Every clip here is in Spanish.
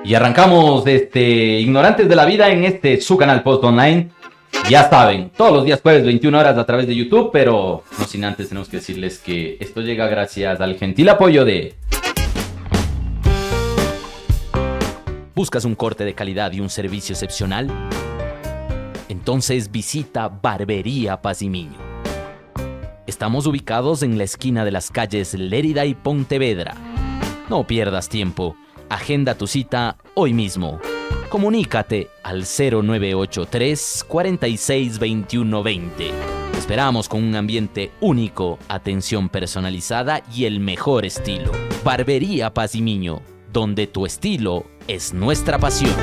Y arrancamos Ignorantes de la Vida en su canal Post Online. Ya saben, todos los días jueves 21 horas a través de YouTube, pero no sin antes tenemos que decirles que esto llega gracias al gentil apoyo de... ¿Buscas un corte de calidad y un servicio excepcional? Entonces visita Barbería Pazimiño. Estamos ubicados en la esquina de las calles Lérida y Pontevedra. No pierdas tiempo. Agenda tu cita hoy mismo. Comunícate al 0983 46 21 20. Te esperamos con un ambiente único, atención personalizada y el mejor estilo. Barbería Pazimiño, donde tu estilo es nuestra pasión.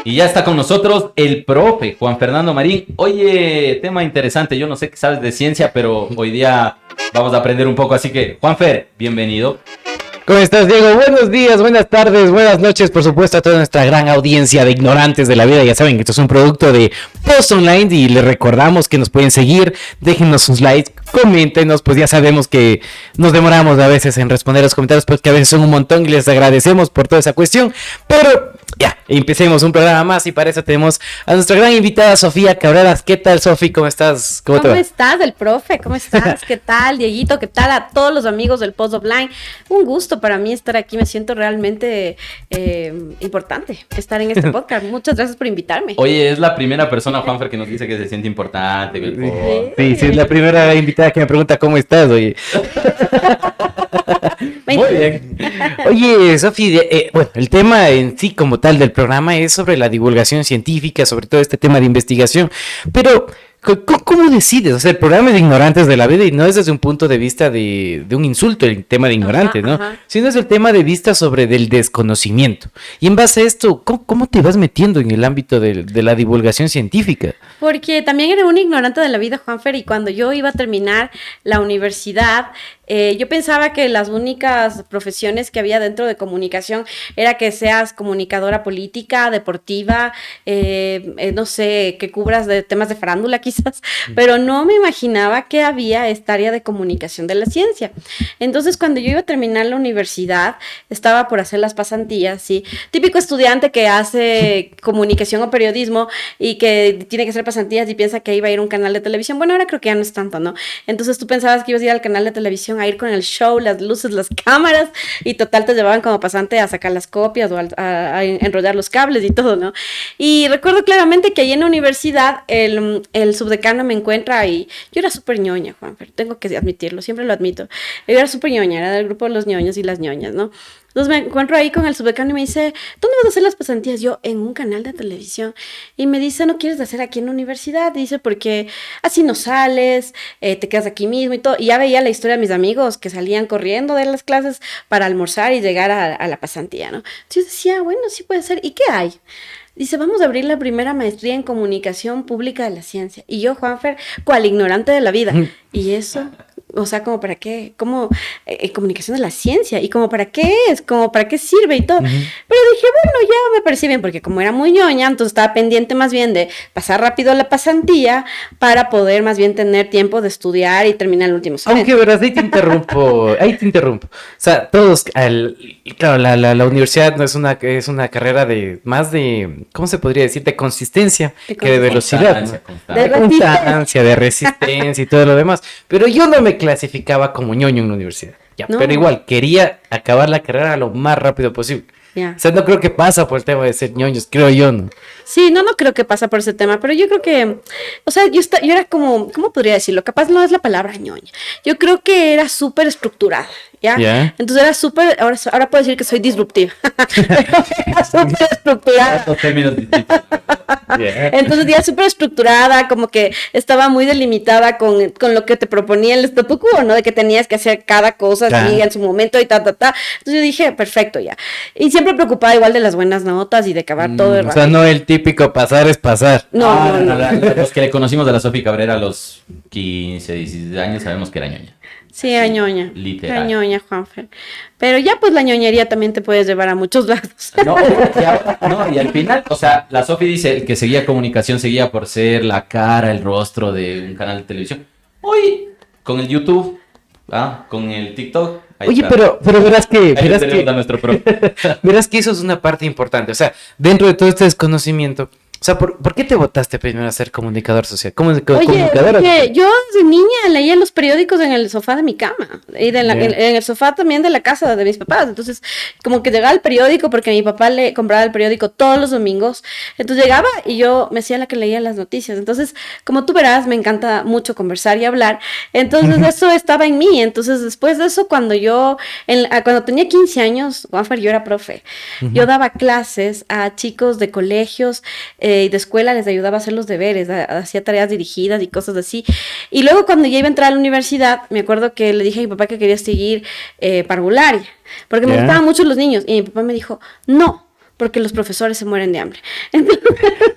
Y ya está con nosotros el profe Juan Fernando Marín. Oye, tema interesante. Yo no sé qué sabes de ciencia, pero hoy día vamos a aprender un poco. Así que, Juanfer, bienvenido. ¿Cómo estás, Diego? Buenos días, buenas tardes, buenas noches, por supuesto, a toda nuestra gran audiencia de ignorantes de la vida. Ya saben que esto es un producto de Post Online y les recordamos que nos pueden seguir, déjenos sus likes, coméntenos, pues ya sabemos que nos demoramos a veces en responder los comentarios porque a veces son un montón y les agradecemos por toda esa cuestión, pero ya, empecemos un programa más y para eso tenemos a nuestra gran invitada Sofía Cabreras. ¿Qué tal, Sofi? ¿Cómo estás? ¿Cómo estás, el profe? ¿Cómo estás? ¿Qué tal, Dieguito? ¿Qué tal a todos los amigos del Post Online? Un gusto para mí estar aquí, me siento realmente importante estar en este podcast. Muchas gracias por invitarme. Oye, es la primera persona, Juanfer, que nos dice que se siente importante. Sí, es la primera invitada que me pregunta cómo estás, oye. Muy bien. Oye, Sofi, bueno, el tema en sí como tal del programa es sobre la divulgación científica, sobre todo este tema de investigación, pero ¿cómo decides? O sea, el programa es de ignorantes de la vida y no es desde un punto de vista de un insulto el tema de ignorante, ¿no? Sino es el tema de vista sobre del desconocimiento. Y en base a esto, ¿cómo te vas metiendo en el ámbito de la divulgación científica? Porque también era un ignorante de la vida, Juanfer, y cuando yo iba a terminar la universidad, yo pensaba que las únicas profesiones que había dentro de comunicación era que seas comunicadora política, deportiva, no sé, que cubras de temas de farándula quizás, pero no me imaginaba que había esta área de comunicación de la ciencia. Entonces, cuando yo iba a terminar la universidad, estaba por hacer las pasantías, ¿sí? Típico estudiante que hace comunicación o periodismo y que tiene que hacer pasantías y piensa que iba a ir a un canal de televisión. Bueno, ahora creo que ya no es tanto, ¿no? Entonces tú pensabas que ibas a ir al canal de televisión a ir con el show, las luces, las cámaras, y total te llevaban como pasante a sacar las copias o a enrollar los cables y todo, ¿no? Y recuerdo claramente que ahí en la universidad el subdecano me encuentra y yo era súper ñoña, Juanfer, tengo que admitirlo, siempre lo admito. Yo era súper ñoña, era del grupo de los ñoños y las ñoñas, ¿no? Entonces me encuentro ahí con el subdecano y me dice, ¿dónde vas a hacer las pasantías? Yo, en un canal de televisión. Y me dice, ¿no quieres hacer aquí en la universidad? Dice, porque así no sales, te quedas aquí mismo y todo. Y ya veía la historia de mis amigos que salían corriendo de las clases para almorzar y llegar a la pasantía, ¿no? Entonces yo decía, bueno, sí puede ser. ¿Y qué hay? Dice, vamos a abrir la primera maestría en comunicación pública de la ciencia. Y yo, Juanfer, cual ignorante de la vida. ¿Y eso? O sea, como para qué, como comunicación de la ciencia, y como para qué es, como para qué sirve y todo. Pero dije, bueno, ya me parecía bien, porque como era muy ñoña, entonces estaba pendiente más bien de pasar rápido la pasantía para poder más bien tener tiempo de estudiar y terminar el último semestre. Aunque, verás, ahí te interrumpo. O sea, todos, claro, la universidad no es una carrera de más de, ¿cómo se podría decir? De consistencia que de velocidad, ¿no? De constancia, de resistencia y todo lo demás. Pero yo no me clasificaba como ñoño en la universidad. Ya, no. Pero igual, quería acabar la carrera lo más rápido posible. Yeah. O sea, no creo que pasa por el tema de ser ñoños, creo yo, ¿no? Sí, no creo que pasa por ese tema, pero yo creo que, o sea, yo era como, ¿cómo podría decirlo? Capaz no es la palabra ñoña. Yo creo que era súper estructurada, ¿ya? Yeah. Entonces era súper, ahora puedo decir que soy disruptiva. Era súper estructurada. Yeah. Entonces ya súper estructurada, como que estaba muy delimitada con lo que te proponía el statu quo, ¿no? De que tenías que hacer cada cosa así en su momento y Entonces yo dije, perfecto, ya. Y siempre preocupada igual de las buenas notas y de acabar todo el rato. O sea, no el típico pasar es pasar. No. Los que le conocimos de la Sofía Cabrera a los 15, 16 años sabemos que era ñoña. Sí, era ñoña. Literal. Era ñoña, Juanfer. Pero ya pues la ñoñería también te puedes llevar a muchos lados. Y al final, o sea, la Sofi dice el que seguía comunicación seguía por ser la cara, el rostro de un canal de televisión. Hoy, con el YouTube, con el TikTok, Ahí Oye, está. pero verás que, Ahí verás tenemos que, a nuestro profe. verás que eso es una parte importante. O sea, dentro de todo este desconocimiento, o sea, ¿por qué te votaste primero a ser comunicador social? Oye, Comunicadora porque social. yo desde niña leía los periódicos en el sofá de mi cama y en el sofá también de la casa de mis papás. Entonces, como que llegaba el periódico porque mi papá le compraba el periódico todos los domingos. Entonces llegaba y yo me hacía la que leía las noticias. Entonces, como tú verás, me encanta mucho conversar y hablar. Entonces, eso estaba en mí. Entonces, después de eso, cuando tenía 15 años, Juanfer, yo era profe. Yo daba clases a chicos de colegios y de escuela, les ayudaba a hacer los deberes, hacía tareas dirigidas y cosas así. Y luego cuando ya iba a entrar a la universidad, me acuerdo que le dije a mi papá que quería seguir parvularia, porque me gustaban mucho los niños. Y mi papá me dijo, no, porque los profesores se mueren de hambre. Entonces,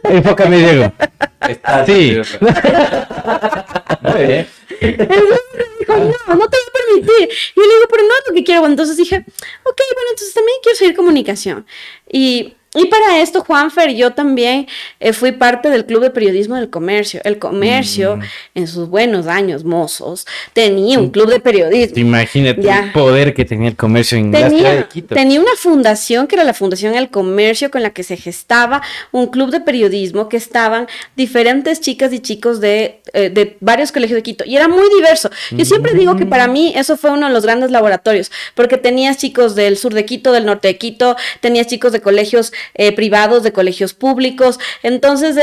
Enfócame, Diego. Está Sí. nervioso. Muy bien. entonces me dijo, no te voy a permitir. Y yo le digo, pero no es lo que quiero. Bueno, entonces dije, ok, bueno, entonces también quiero seguir comunicación. Y para esto, Juanfer, yo también fui parte del Club de Periodismo del Comercio. El comercio, en sus buenos años mozos, tenía un club de periodismo. Imagínate Ya. el poder que tenía el comercio en la ciudad de Quito. Tenía una fundación que era la Fundación El Comercio, con la que se gestaba un club de periodismo que estaban diferentes chicas y chicos de varios colegios de Quito. Y era muy diverso. Yo siempre digo que para mí eso fue uno de los grandes laboratorios, porque tenías chicos del sur de Quito, del norte de Quito, tenías chicos de colegios privados, de colegios públicos. Entonces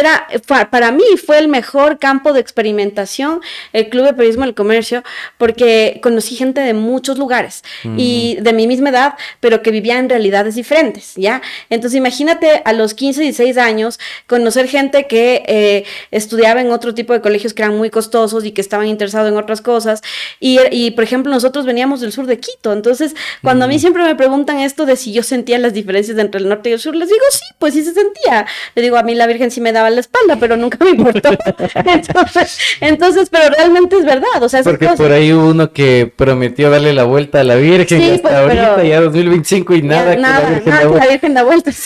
para mí fue el mejor campo de experimentación el Club de Periodismo del Comercio, porque conocí gente de muchos lugares y de mi misma edad, pero que vivía en realidades diferentes, ¿ya? Entonces imagínate a los 15, 16 años conocer gente que estudiaba en otro tipo de colegios que eran muy costosos y que estaban interesados en otras cosas. Y por ejemplo, nosotros veníamos del sur de Quito. Entonces, cuando a mí siempre me preguntan esto de si yo sentía las diferencias entre el norte y el sur, les digo, sí, pues sí se sentía. Le digo, a mí la Virgen sí me daba la espalda, pero nunca me importó. Entonces, pero realmente es verdad. O sea, esas Porque cosas. por ahí hubo uno que prometió darle la vuelta a la Virgen Sí, y hasta pues, ahorita, pero- ya 2025 y nada, que la Nada, Virgen nada, da que la vuelta. Virgen da vueltas.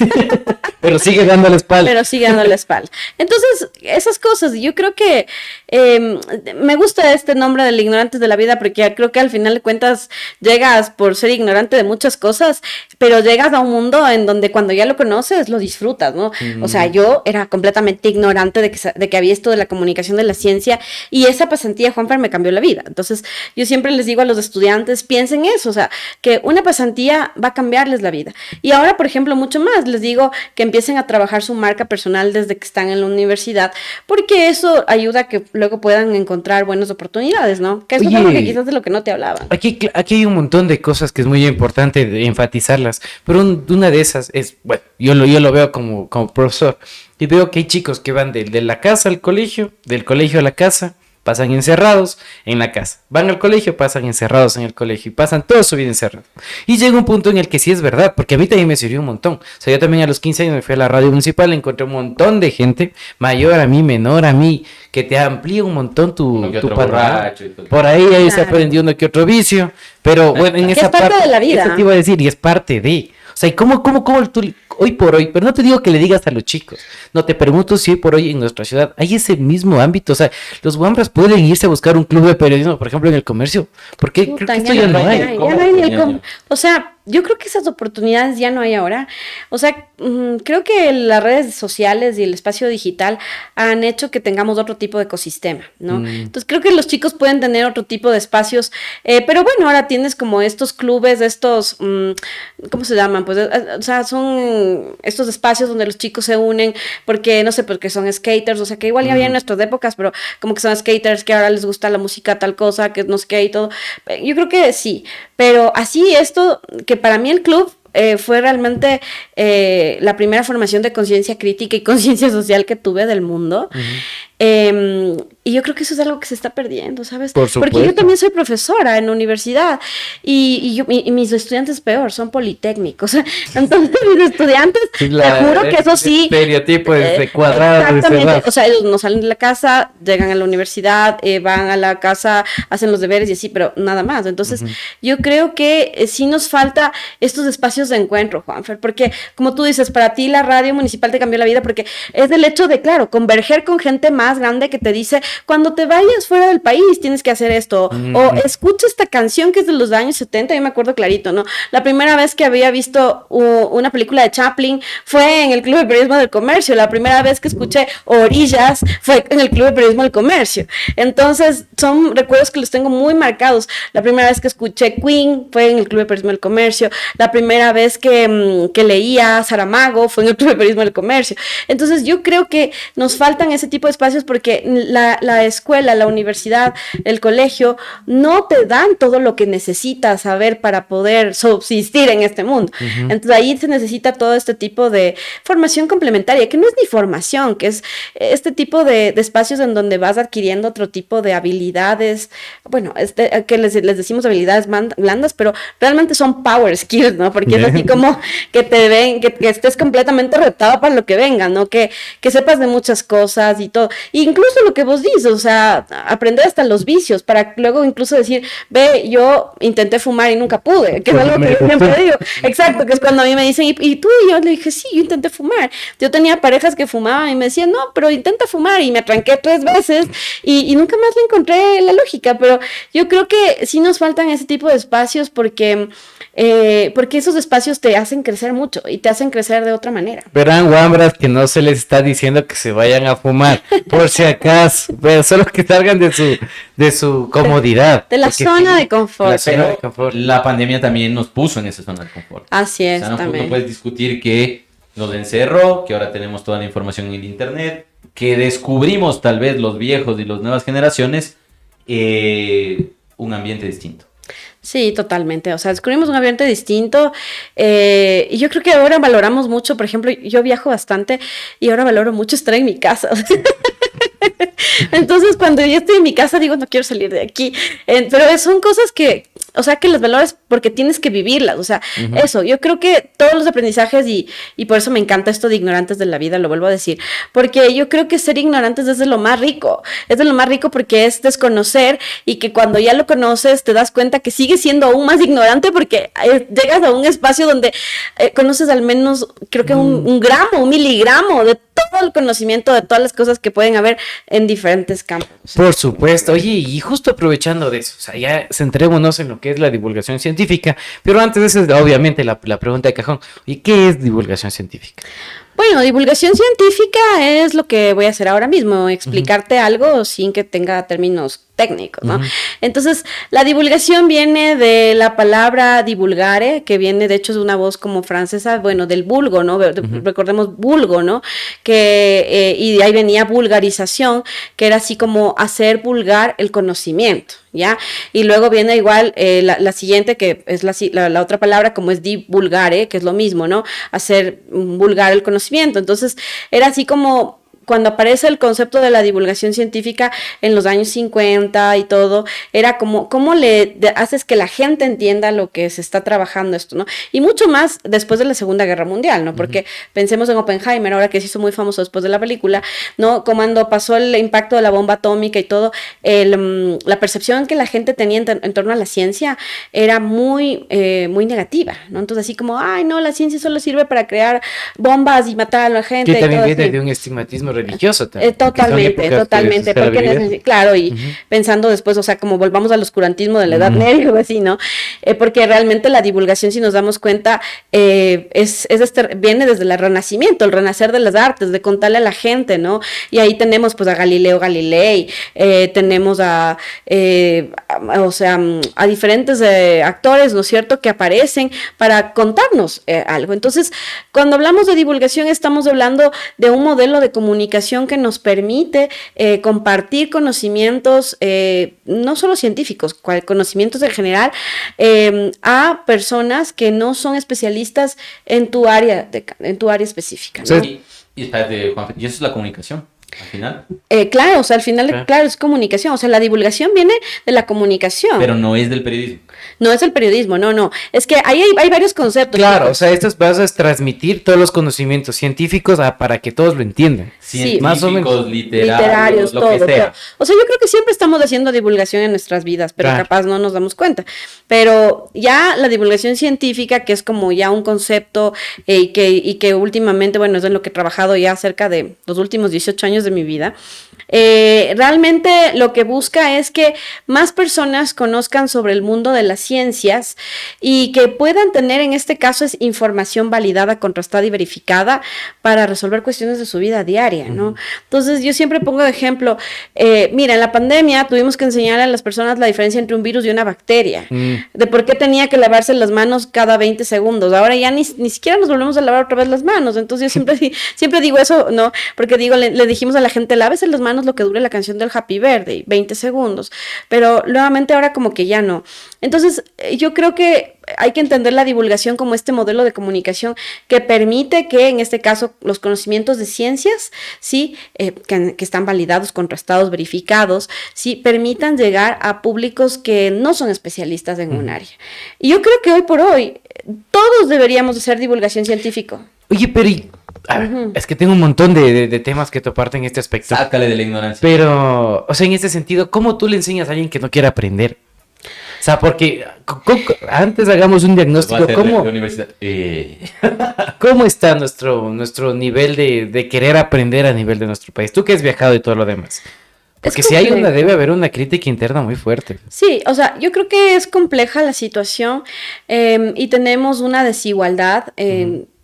Pero sigue dando la espalda. Pero sigue dando la espalda. Entonces, esas cosas, yo creo que me gusta este nombre del ignorantes de la vida, porque creo que al final de cuentas llegas por ser ignorante de muchas cosas, pero llegas a un mundo en donde cuando ya lo conoces, lo disfrutas, ¿no? O sea, yo era completamente ignorante de que había esto de la comunicación de la ciencia, y esa pasantía, Juanfer, me cambió la vida. Entonces, yo siempre les digo a los estudiantes, piensen eso, o sea, que una pasantía va a cambiarles la vida. Y ahora, por ejemplo, mucho más, les digo que empiecen a trabajar su marca personal desde que están en la universidad, porque eso ayuda a que luego puedan encontrar buenas oportunidades, ¿no? Que eso es algo que quizás de lo que no te hablaban. Aquí hay un montón de cosas que es muy importante de enfatizarlas, pero una de esas es, bueno, yo lo veo como profesor, y veo que hay chicos que van de la casa al colegio, del colegio a la casa, pasan encerrados en la casa, van al colegio, pasan encerrados en el colegio y pasan toda su vida encerrados. Y llega un punto en el que sí es verdad, porque a mí también me sirvió un montón. O sea, yo también a los 15 años me fui a la radio municipal, encontré un montón de gente, mayor a mí, menor a mí, que te amplía un montón Uno que tu otro panorama. borracho y todo. Por ahí se Claro. aprendió uno que otro vicio, pero bueno, en Que esa es parte de la vida. eso te iba a decir, y es parte de. O sea, ¿y cómo tú, hoy por hoy, pero no te digo que le digas a los chicos, no, te pregunto si hoy por hoy en nuestra ciudad hay ese mismo ámbito, o sea, los guambras pueden irse a buscar un club de periodismo, por ejemplo, en el comercio, porque creo Puta, que esto ya no hay. Ya no hay ni el ¿Cómo? o sea, yo creo que esas oportunidades ya no hay ahora. O sea, creo que las redes sociales y el espacio digital han hecho que tengamos otro tipo de ecosistema, ¿no? Entonces creo que los chicos pueden tener otro tipo de espacios, pero bueno, ahora tienes como estos clubes, estos, ¿cómo se llaman? Pues, o sea, son estos espacios donde los chicos se unen porque, no sé, porque son skaters, o sea, que igual ya había en nuestras épocas, pero como que son skaters que ahora les gusta la música tal cosa, que no sé qué y todo. Yo creo que sí, pero así esto, que para mí el club fue realmente la primera formación de conciencia crítica y conciencia social que tuve del mundo. Y yo creo que eso es algo que se está perdiendo, ¿sabes? Por supuesto. Porque yo también soy profesora en la universidad y mis estudiantes peor, son politécnicos. Entonces mis estudiantes, te juro que eso sí. Estereotipo de cuadrado, de Exactamente. cerrado. O sea, ellos no salen de la casa, llegan a la universidad, van a la casa, hacen los deberes y así, pero nada más. Entonces, yo creo que sí nos falta estos espacios de encuentro, Juanfer, porque como tú dices, para ti la radio municipal te cambió la vida porque es del hecho de, claro, converger con gente más grande que te dice, cuando te vayas fuera del país tienes que hacer esto, o escucha esta canción que es de los años 70, yo me acuerdo clarito, ¿no? La primera vez que había visto una película de Chaplin fue en el Club de Periodismo del Comercio, la primera vez que escuché Orillas fue en el Club de Periodismo del Comercio. Entonces son recuerdos que los tengo muy marcados. La primera vez que escuché Queen fue en el Club de Periodismo del Comercio, la primera vez que leía Saramago fue en el Club de Periodismo del Comercio. Entonces yo creo que nos faltan ese tipo de espacios porque la escuela, la universidad, el colegio no te dan todo lo que necesitas saber para poder subsistir en este mundo. Entonces ahí se necesita todo este tipo de formación complementaria, que no es ni formación, que es este tipo de espacios en donde vas adquiriendo otro tipo de habilidades, bueno, que les decimos habilidades blandas, pero realmente son power skills, ¿no? Porque es así como que te ven, que estés completamente retado para lo que venga, ¿no? Que sepas de muchas cosas y todo. E incluso lo que vos dices, o sea, aprender hasta los vicios, para luego incluso decir, ve, yo intenté fumar y nunca pude, que es algo que yo siempre digo. Exacto, que es cuando a mí me dicen, ¿y tú? Y yo le dije, sí, yo intenté fumar. Yo tenía parejas que fumaban y me decían, no, pero intenta fumar, y me tranqué 3 veces y nunca más le encontré la lógica, pero yo creo que sí nos faltan ese tipo de espacios porque esos espacios te hacen crecer mucho y te hacen crecer de otra manera. Verán, guambras, que no se les está diciendo que se vayan a fumar, por si acaso, pero solo que salgan de su comodidad. De la zona de confort. La pandemia también nos puso en esa zona de confort. Así es, o sea, también. No puedes discutir que nos encerró, que ahora tenemos toda la información en el internet, que descubrimos tal vez los viejos y las nuevas generaciones un ambiente distinto. Sí, totalmente. O sea, descubrimos un ambiente distinto y yo creo que ahora valoramos mucho, por ejemplo, yo viajo bastante y ahora valoro mucho estar en mi casa. Entonces, cuando yo estoy en mi casa, digo, no quiero salir de aquí. Pero son cosas que, o sea, que las valores porque tienes que vivirlas. O sea, eso, yo creo que todos los aprendizajes y por eso me encanta esto de ignorantes de la vida, lo vuelvo a decir, porque yo creo que ser ignorantes es de lo más rico. Es de lo más rico porque es desconocer y que cuando ya lo conoces te das cuenta que sigues siendo aún más ignorante porque llegas a un espacio donde conoces al menos, creo que un gramo, un miligramo de todo el conocimiento de todas las cosas que pueden haber en diferentes campos. Por supuesto. Oye, y justo aprovechando de eso, o sea, ya centrémonos en lo que es la divulgación científica, pero antes de eso, obviamente, la pregunta de cajón, ¿y qué es divulgación científica? Bueno, divulgación científica es lo que voy a hacer ahora mismo, explicarte algo sin que tenga términos técnicos, ¿no? Entonces, la divulgación viene de la palabra divulgare, que viene, de hecho, de una voz como francesa, bueno, del vulgo, ¿no? Recordemos vulgo, ¿no? Y de ahí venía vulgarización, que era así como hacer vulgar el conocimiento, ¿ya? Y luego viene igual la siguiente, que es la otra palabra, como es divulgare, que es lo mismo, ¿no? Hacer vulgar el conocimiento. Entonces, era así como cuando aparece el concepto de la divulgación científica en los años 50 y todo, era como, ¿cómo haces que la gente entienda lo que se está trabajando esto, ¿no? Y mucho más después de la Segunda Guerra Mundial, ¿no? Porque pensemos en Oppenheimer, ahora que se hizo muy famoso después de la película, ¿no? Cuando pasó el impacto de la bomba atómica y todo, la percepción que la gente tenía en torno a la ciencia era muy negativa, ¿no? Entonces así como, ay, no, la ciencia solo sirve para crear bombas y matar a la gente. Que también viene así. de un estigmatismo religioso también. Totalmente, porque claro, y pensando después, o sea, como volvamos al oscurantismo de la Edad Media o así, ¿no? Porque realmente la divulgación, si nos damos cuenta, viene desde el Renacimiento, el renacer de las artes, de contarle a la gente, ¿no? Y ahí tenemos pues a Galileo Galilei, tenemos a diferentes actores, ¿no es cierto?, que aparecen para contarnos algo. Entonces, cuando hablamos de divulgación, estamos hablando de un modelo de comunicación que nos permite compartir conocimientos, no solo científicos, conocimientos en general, a personas que no son especialistas en tu área específica, ¿no? Y espérate, Juan, ¿y eso es la comunicación? Al final. Claro, o sea, al final, claro, es comunicación. O sea, la divulgación viene de la comunicación. Pero no es del periodismo. No es el periodismo, no. Es que ahí hay varios conceptos. Claro, o sea, esto es transmitir todos los conocimientos científicos para que todos lo entiendan. Científicos, más o menos. literarios, lo que sea. O sea, yo creo que siempre estamos haciendo divulgación en nuestras vidas, pero capaz no nos damos cuenta. Pero ya la divulgación científica, que es como ya un concepto y que últimamente, bueno, es en lo que he trabajado ya cerca de los últimos 18 años de mi vida, Realmente lo que busca es que más personas conozcan sobre el mundo de las ciencias y que puedan tener, en este caso, es información validada, contrastada y verificada para resolver cuestiones de su vida diaria, ¿no? Entonces, yo siempre pongo de ejemplo, mira, en la pandemia tuvimos que enseñar a las personas la diferencia entre un virus y una bacteria, de por qué tenía que lavarse las manos cada 20 segundos. Ahora ya ni siquiera nos volvemos a lavar otra vez las manos. Entonces, yo siempre digo eso, ¿no? Porque digo, le dijimos a la gente, lávese las manos lo que dure la canción del Happy Birthday, 20 segundos. Pero nuevamente ahora como que ya no. Entonces, yo creo que hay que entender la divulgación como este modelo de comunicación que permite que, en este caso, los conocimientos de ciencias, ¿sí? Que están validados, contrastados, verificados, ¿sí? Permitan llegar a públicos que no son especialistas en un área. Y yo creo que hoy por hoy todos deberíamos hacer divulgación científica. Oye, pero a ver, es que tengo un montón de temas que toparte en este aspecto. Sácale de la ignorancia. Pero, o sea, en este sentido, ¿cómo tú le enseñas a alguien que no quiere aprender? O sea, porque antes hagamos un diagnóstico. ¿Cómo está nuestro nivel de querer aprender a nivel de nuestro país? Tú que has viajado y todo lo demás. Porque si debe haber una crítica interna muy fuerte. Sí, o sea, yo creo que es compleja la situación y tenemos una desigualdad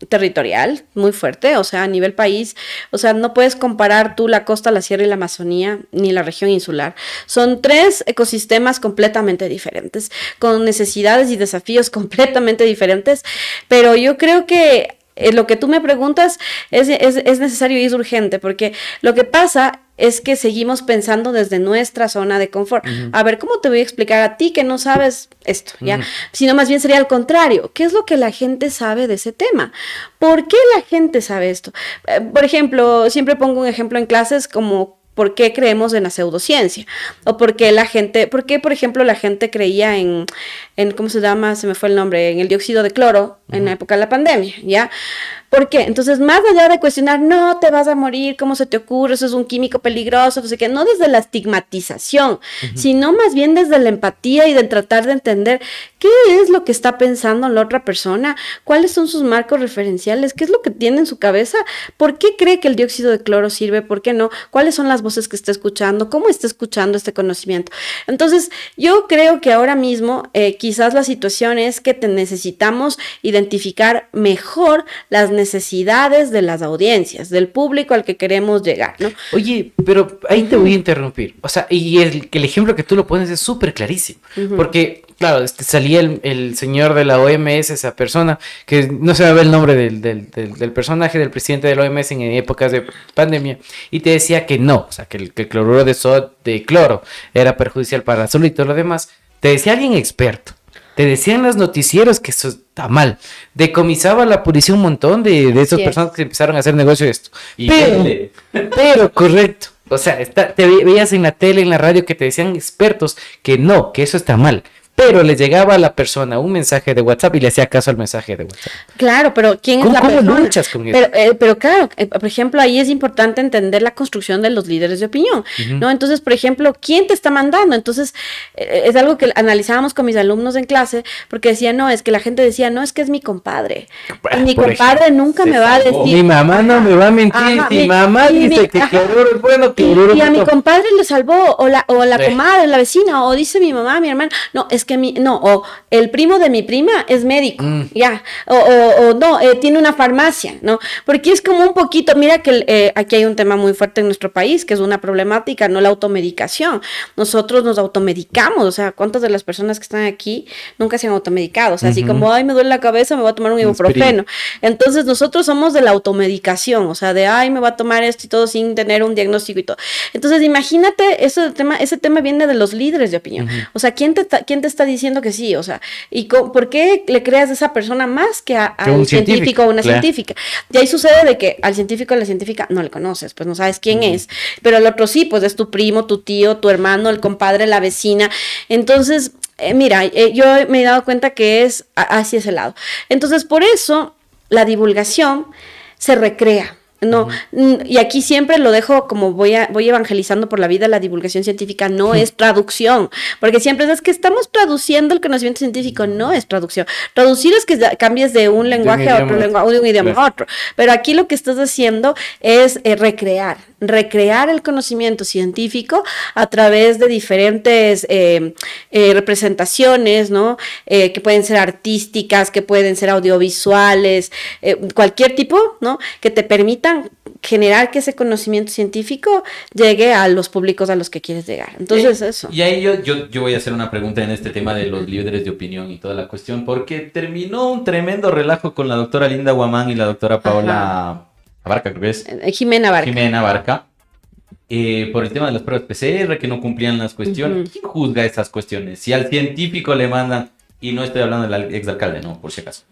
territorial muy fuerte, o sea, a nivel país, o sea, no puedes comparar tú la costa, la sierra y la Amazonía, ni la región insular. Son 3 ecosistemas completamente diferentes, con necesidades y desafíos completamente diferentes, pero yo creo que lo que tú me preguntas es necesario y es urgente, porque lo que pasa es que seguimos pensando desde nuestra zona de confort. A ver, ¿cómo te voy a explicar a ti que no sabes esto? ¿Ya? Sino más bien sería al contrario. ¿Qué es lo que la gente sabe de ese tema? ¿Por qué la gente sabe esto? Por ejemplo, siempre pongo un ejemplo en clases como ¿por qué creemos en la pseudociencia? O por qué, por ejemplo, la gente creía en ¿cómo se llama? Se me fue el nombre, en el dióxido de cloro en la época de la pandemia, ¿ya? ¿Por qué? Entonces, más allá de cuestionar, no te vas a morir, ¿cómo se te ocurre? Eso es un químico peligroso, no sé qué, no desde la estigmatización, sino más bien desde la empatía y de tratar de entender qué es lo que está pensando la otra persona, cuáles son sus marcos referenciales, qué es lo que tiene en su cabeza, por qué cree que el dióxido de cloro sirve, por qué no, cuáles son las voces que está escuchando, cómo está escuchando este conocimiento. Entonces, yo creo que ahora mismo quizás la situación es que necesitamos identificar mejor las necesidades de las audiencias, del público al que queremos llegar, ¿no? Oye, pero ahí te voy a interrumpir. O sea, y el ejemplo que tú lo pones es súper clarísimo. Porque, claro, salía el señor de la OMS, esa persona, que no se me ve el nombre del personaje del presidente de la OMS en épocas de pandemia, y te decía que no, o sea, que el cloruro de cloro era perjudicial para la salud y todo lo demás. Te decía alguien experto. Te decían los noticieros que eso está mal. Decomisaba la policía un montón de esas personas que empezaron a hacer negocio de esto. Pero, correcto. O sea, te veías en la tele, en la radio que te decían expertos que no, que eso está mal. Pero le llegaba a la persona un mensaje de WhatsApp y le hacía caso al mensaje de WhatsApp. Claro, pero ¿quién es la persona? ¿Cómo luchas con eso? Pero claro, por ejemplo, ahí es importante entender la construcción de los líderes de opinión, ¿no? Entonces, por ejemplo, ¿quién te está mandando? Entonces, es algo que analizábamos con mis alumnos en clase, porque decían, no, es que la gente decía, no, es que es mi compadre. Y mi compadre nunca me va a decir. Mi mamá no me va a mentir. Mi mamá dice que cloruro es bueno, cloruro es bueno. Y a mi compadre le salvó, o la comadre, la vecina, o dice mi mamá, mi hermana, no, es que o el primo de mi prima es médico, ya, o no, tiene una farmacia, ¿no? Porque es como un poquito, mira que aquí hay un tema muy fuerte en nuestro país, que es una problemática, no la automedicación. Nosotros nos automedicamos, o sea, ¿cuántas de las personas que están aquí nunca se han automedicado? O sea, así como, ay, me duele la cabeza, me voy a tomar un ibuprofeno. Entonces, nosotros somos de la automedicación, o sea, de, ay, me voy a tomar esto y todo sin tener un diagnóstico y todo. Entonces, imagínate, ese tema viene de los líderes de opinión. O sea, ¿quién te está diciendo que sí? O sea, ¿y por qué le creas a esa persona más que a un científico o una científica? Y ahí sucede de que al científico o a la científica no le conoces, pues no sabes quién es, pero el otro sí, pues es tu primo, tu tío, tu hermano, el compadre, la vecina. Entonces, mira, yo me he dado cuenta que es así es el lado. Entonces, por eso la divulgación se recrea. No, y aquí siempre lo dejo como voy evangelizando por la vida, la divulgación científica no es traducción, porque siempre es que estamos traduciendo el conocimiento científico, no es traducción. Traducir es que cambies de un lenguaje a otro lenguaje, de un idioma a otro, pero aquí lo que estás haciendo es recrear, recrear el conocimiento científico a través de diferentes representaciones, ¿no? Que pueden ser artísticas, que pueden ser audiovisuales, cualquier tipo, ¿no? Que te permitan generar que ese conocimiento científico llegue a los públicos a los que quieres llegar. Entonces, eso. Y ahí yo voy a hacer una pregunta en este tema de los líderes de opinión y toda la cuestión, porque terminó un tremendo relajo con la doctora Linda Guamán y la doctora Paola Abarca, creo que es. Jimena Barca. Jimena Abarca. Por el tema de las pruebas PCR, que no cumplían las cuestiones. ¿Quién juzga esas cuestiones? Si al científico le mandan, y no estoy hablando del exalcalde, no, por si acaso.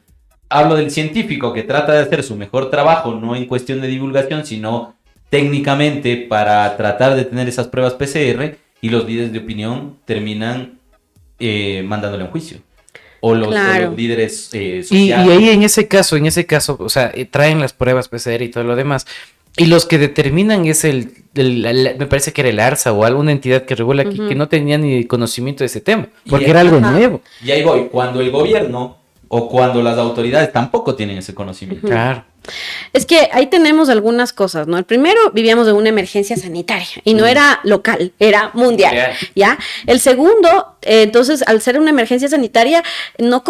Hablo del científico que trata de hacer su mejor trabajo, no en cuestión de divulgación, sino técnicamente para tratar de tener esas pruebas PCR, y los líderes de opinión terminan mandándole a un juicio. O los líderes sociales. Y ahí en ese caso, o sea, traen las pruebas PCR y todo lo demás. Y los que determinan es me parece que era el ARSA o alguna entidad que regula que no tenía ni conocimiento de ese tema, porque era algo nuevo. Y ahí voy, cuando el gobierno o cuando las autoridades tampoco tienen ese conocimiento. Claro. Es que ahí tenemos algunas cosas, ¿no? El primero, vivíamos en una emergencia sanitaria y no era local, era mundial, ¿ya? El segundo, entonces, al ser una emergencia sanitaria, no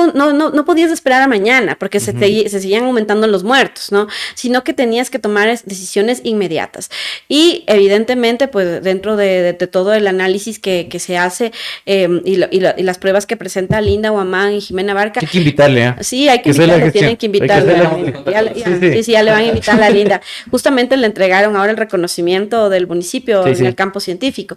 podías esperar a mañana porque se seguían aumentando los muertos, ¿no? Sino que tenías que tomar decisiones inmediatas. Y evidentemente, pues, dentro de todo el análisis que se hace y las pruebas que presenta Linda Guamán y Jimena Barca. Hay que invitarle, ¿eh? Sí, hay que invitarle, tienen que invitarle. Sí, ya le van a invitar a la Linda. Justamente le entregaron ahora el reconocimiento del municipio en el campo científico,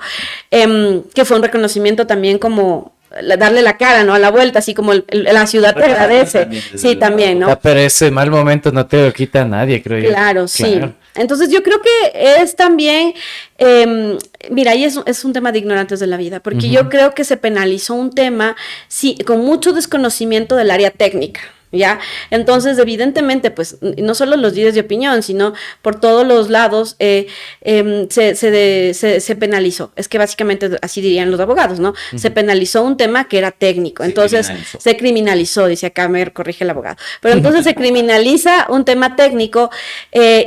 que fue un reconocimiento también como darle la cara, ¿no? A la vuelta, así como la ciudad te agradece. Sí, también, ¿no? Pero ese mal momento no te lo quita nadie, creo yo. Claro, sí. Entonces yo creo que es también, mira, ahí es un tema de ignorantes de la vida, porque yo creo que se penalizó un tema con mucho desconocimiento del área técnica. ¿Ya? Entonces, evidentemente, pues, no solo los líderes de opinión, sino por todos los lados se penalizó. Es que básicamente así dirían los abogados, ¿no? Se penalizó un tema que era técnico. Entonces, se criminalizó, dice acá, me corrige el abogado. Pero entonces se criminaliza un tema técnico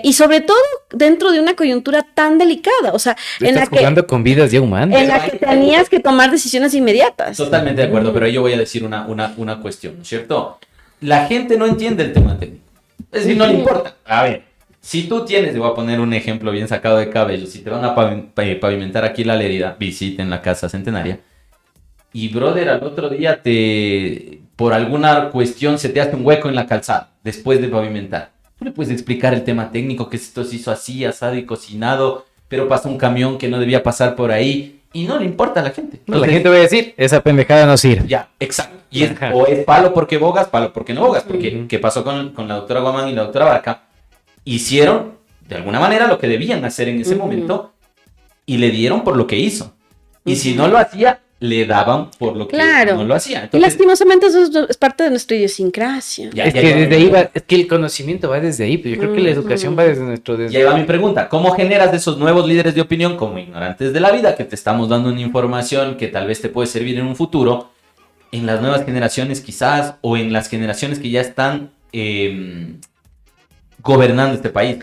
y sobre todo dentro de una coyuntura tan delicada. O sea, estás jugando con vidas ya humanas. En la que tenías que tomar decisiones inmediatas. Totalmente de acuerdo, pero yo voy a decir una cuestión, ¿no es cierto? La gente no entiende el tema técnico. Es decir, no le importa. A ver, si tú tienes, te voy a poner un ejemplo bien sacado de cabello, si te van a pavimentar aquí la Lérida, visiten la Casa Centenaria, y brother, al otro día por alguna cuestión se te hace un hueco en la calzada, después de pavimentar. Tú le puedes explicar el tema técnico, que esto se hizo así, asado y cocinado, pero pasa un camión que no debía pasar por ahí, y no le importa a la gente. Entonces, la gente va a decir, esa pendejada no sirve. Ya, exacto. Y o es palo porque bogas, palo porque no bogas. Porque, ¿qué pasó con la doctora Guamán y la doctora Barca? Hicieron, de alguna manera, lo que debían hacer en ese momento y le dieron por lo que hizo. Y si no lo hacía, le daban por lo que no lo hacía. Entonces, y lastimosamente eso es parte de nuestra idiosincrasia. Es que el conocimiento va desde ahí, pero yo creo que la educación va desde nuestro... Y ahí va mi pregunta, ¿cómo generas de esos nuevos líderes de opinión como ignorantes de la vida, que te estamos dando una información que tal vez te puede servir en un futuro, en las nuevas generaciones quizás, o en las generaciones que ya están gobernando este país?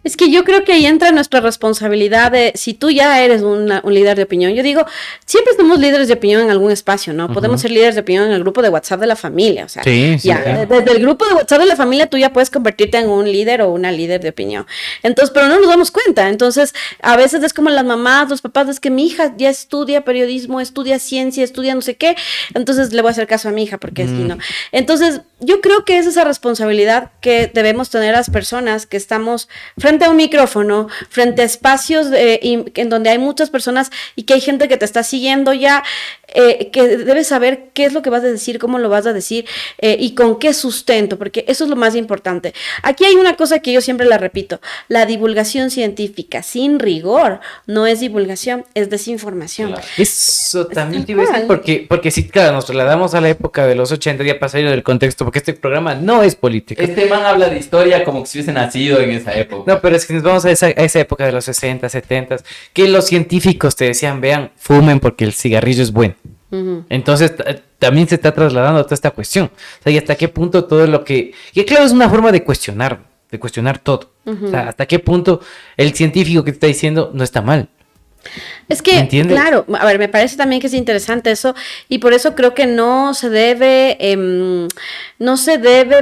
Es que yo creo que ahí entra nuestra responsabilidad de, si tú ya eres un líder de opinión, yo digo, siempre somos líderes de opinión en algún espacio, ¿no? Podemos ser líderes de opinión en el grupo de WhatsApp de la familia, o sea, desde el grupo de WhatsApp de la familia tú ya puedes convertirte en un líder o una líder de opinión. Entonces, pero no nos damos cuenta, entonces, a veces es como las mamás, los papás, es que mi hija ya estudia periodismo, estudia ciencia, estudia no sé qué, entonces le voy a hacer caso a mi hija porque así, ¿no? Entonces, yo creo que es esa responsabilidad que debemos tener las personas que estamos frente a un micrófono, frente a espacios en donde hay muchas personas y que hay gente que te está siguiendo ya, que debes saber qué es lo que vas a decir, cómo lo vas a decir y con qué sustento, porque eso es lo más importante. Aquí hay una cosa que yo siempre la repito, la divulgación científica sin rigor no es divulgación, es desinformación. Claro. Eso también te iba a decir, porque si, claro, nos trasladamos a la época de los 80, ya para salir del contexto, porque este programa no es político. Este man habla de historia como que si hubiese nacido en esa época. No, pero es que nos vamos a esa época de los 60, 70, que los científicos te decían, vean, fumen porque el cigarrillo es bueno. Entonces también se está trasladando a toda esta cuestión. O sea, y hasta qué punto todo lo que... Y claro, es una forma de cuestionar. de cuestionar todo. Ujú. O sea, ¿hasta qué punto el científico que te está diciendo no está mal? Es que, ¿Entiendes? claro, a ver, me parece también que es interesante eso y por eso creo que no se debe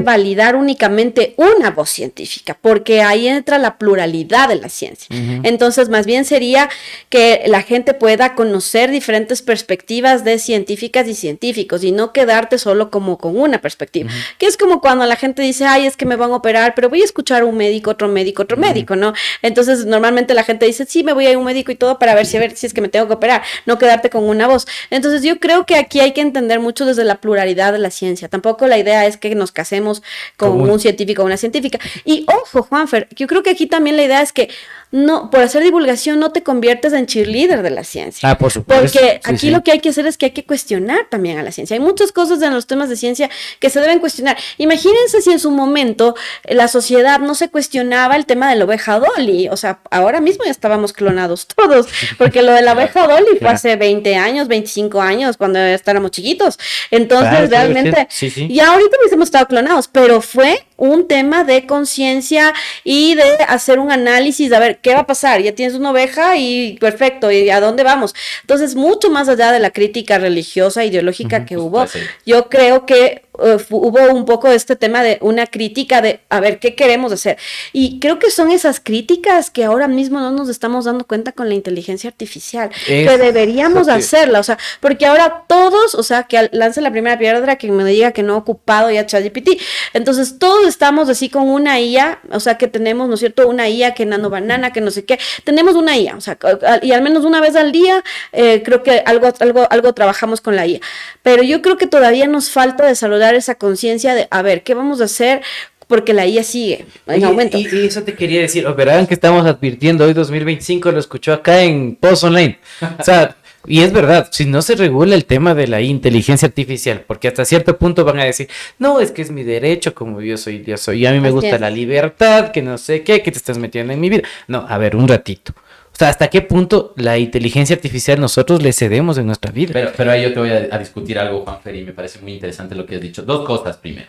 validar únicamente una voz científica, porque ahí entra la pluralidad de la ciencia. Entonces, más bien sería que la gente pueda conocer diferentes perspectivas de científicas y científicos y no quedarte solo como con una perspectiva, que es como cuando la gente dice, ay, es que me van a operar, pero voy a escuchar a un médico, otro médico, otro médico, ¿no? Entonces, normalmente la gente dice, sí, me voy a ir a un médico y todo para ver si es que me tengo que operar, no quedarte con una voz. Entonces yo creo que aquí hay que entender mucho desde la pluralidad de la ciencia. Tampoco la idea es que nos casemos con un científico o una científica. Y ojo, Juanfer, yo creo que aquí también la idea es que no, por hacer divulgación no te conviertes en cheerleader de la ciencia. Ah, por supuesto. Porque aquí Sí. lo que hay que hacer es que hay que cuestionar también a la ciencia. Hay muchas cosas en los temas de ciencia que se deben cuestionar. Imagínense si en su momento la sociedad no se cuestionaba el tema de la oveja Dolly. O sea, ahora mismo ya estábamos clonados todos, porque lo de la oveja Dolly fue hace 20 años, 25 años, cuando estábamos chiquitos. Entonces, realmente, sí. ya ahorita hubiésemos estado clonados, pero fue un tema de conciencia y de hacer un análisis, a ver, ¿qué va a pasar? Ya tienes una oveja y perfecto, ¿y a dónde vamos? Entonces, mucho más allá de la crítica religiosa, ideológica que hubo, yo creo que hubo un poco este tema de una crítica de, a ver, ¿qué queremos hacer? Y creo que son esas críticas que ahora mismo no nos estamos dando cuenta con la inteligencia artificial, que deberíamos hacerla, o sea, porque ahora todos, o sea, que lance la primera piedra que me diga que no ha ocupado ya ChatGPT, entonces todos estamos así con una IA, o sea, que tenemos, ¿no es cierto?, una IA que nano banana, que no sé qué, tenemos una IA, o sea, y al menos una vez al día, creo que algo trabajamos con la IA, pero yo creo que todavía nos falta desarrollar esa conciencia de, a ver, ¿qué vamos a hacer? Porque la IA sigue en aumento. Y eso te quería decir, verán que estamos advirtiendo hoy 2025, lo escuchó acá en Post Online. O sea, y es verdad, si no se regula el tema de la inteligencia artificial, porque hasta cierto punto van a decir, no, es que es mi derecho, como yo soy, y a mí me gusta la libertad, que no sé qué, que te estás metiendo en mi vida. No, a ver, un ratito. O sea, ¿hasta qué punto la inteligencia artificial nosotros le cedemos en nuestra vida? Pero ahí yo te voy a discutir algo, Juanfer, y me parece muy interesante lo que has dicho. Dos cosas primero.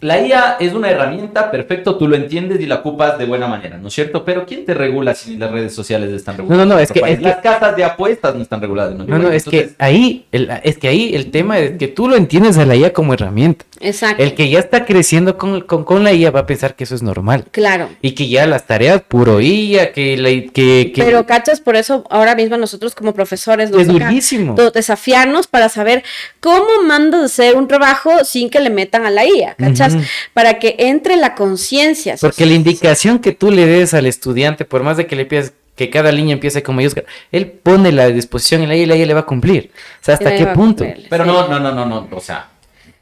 La IA es una herramienta, perfecto, tú lo entiendes y la ocupas de buena manera, ¿no es cierto? Pero ¿quién te regula si las redes sociales están reguladas? No, es que las casas de apuestas no están reguladas. Es que ahí el tema es que tú lo entiendes a la IA como herramienta. Exacto. El que ya está creciendo con la IA va a pensar que eso es normal. Claro. Y que ya las tareas puro IA, Pero cachas, por eso ahora mismo nosotros como profesores nos es durísimo. Desafiarnos para saber cómo mandas a hacer un trabajo sin que le metan a la IA, ¿cachas? Para que entre la conciencia. Porque la indicación que tú le des al estudiante, por más de que le pidas que cada línea empiece con mayúscula, él pone la disposición en la IA le va a cumplir. O sea, ¿hasta qué punto? Pero no, o sea,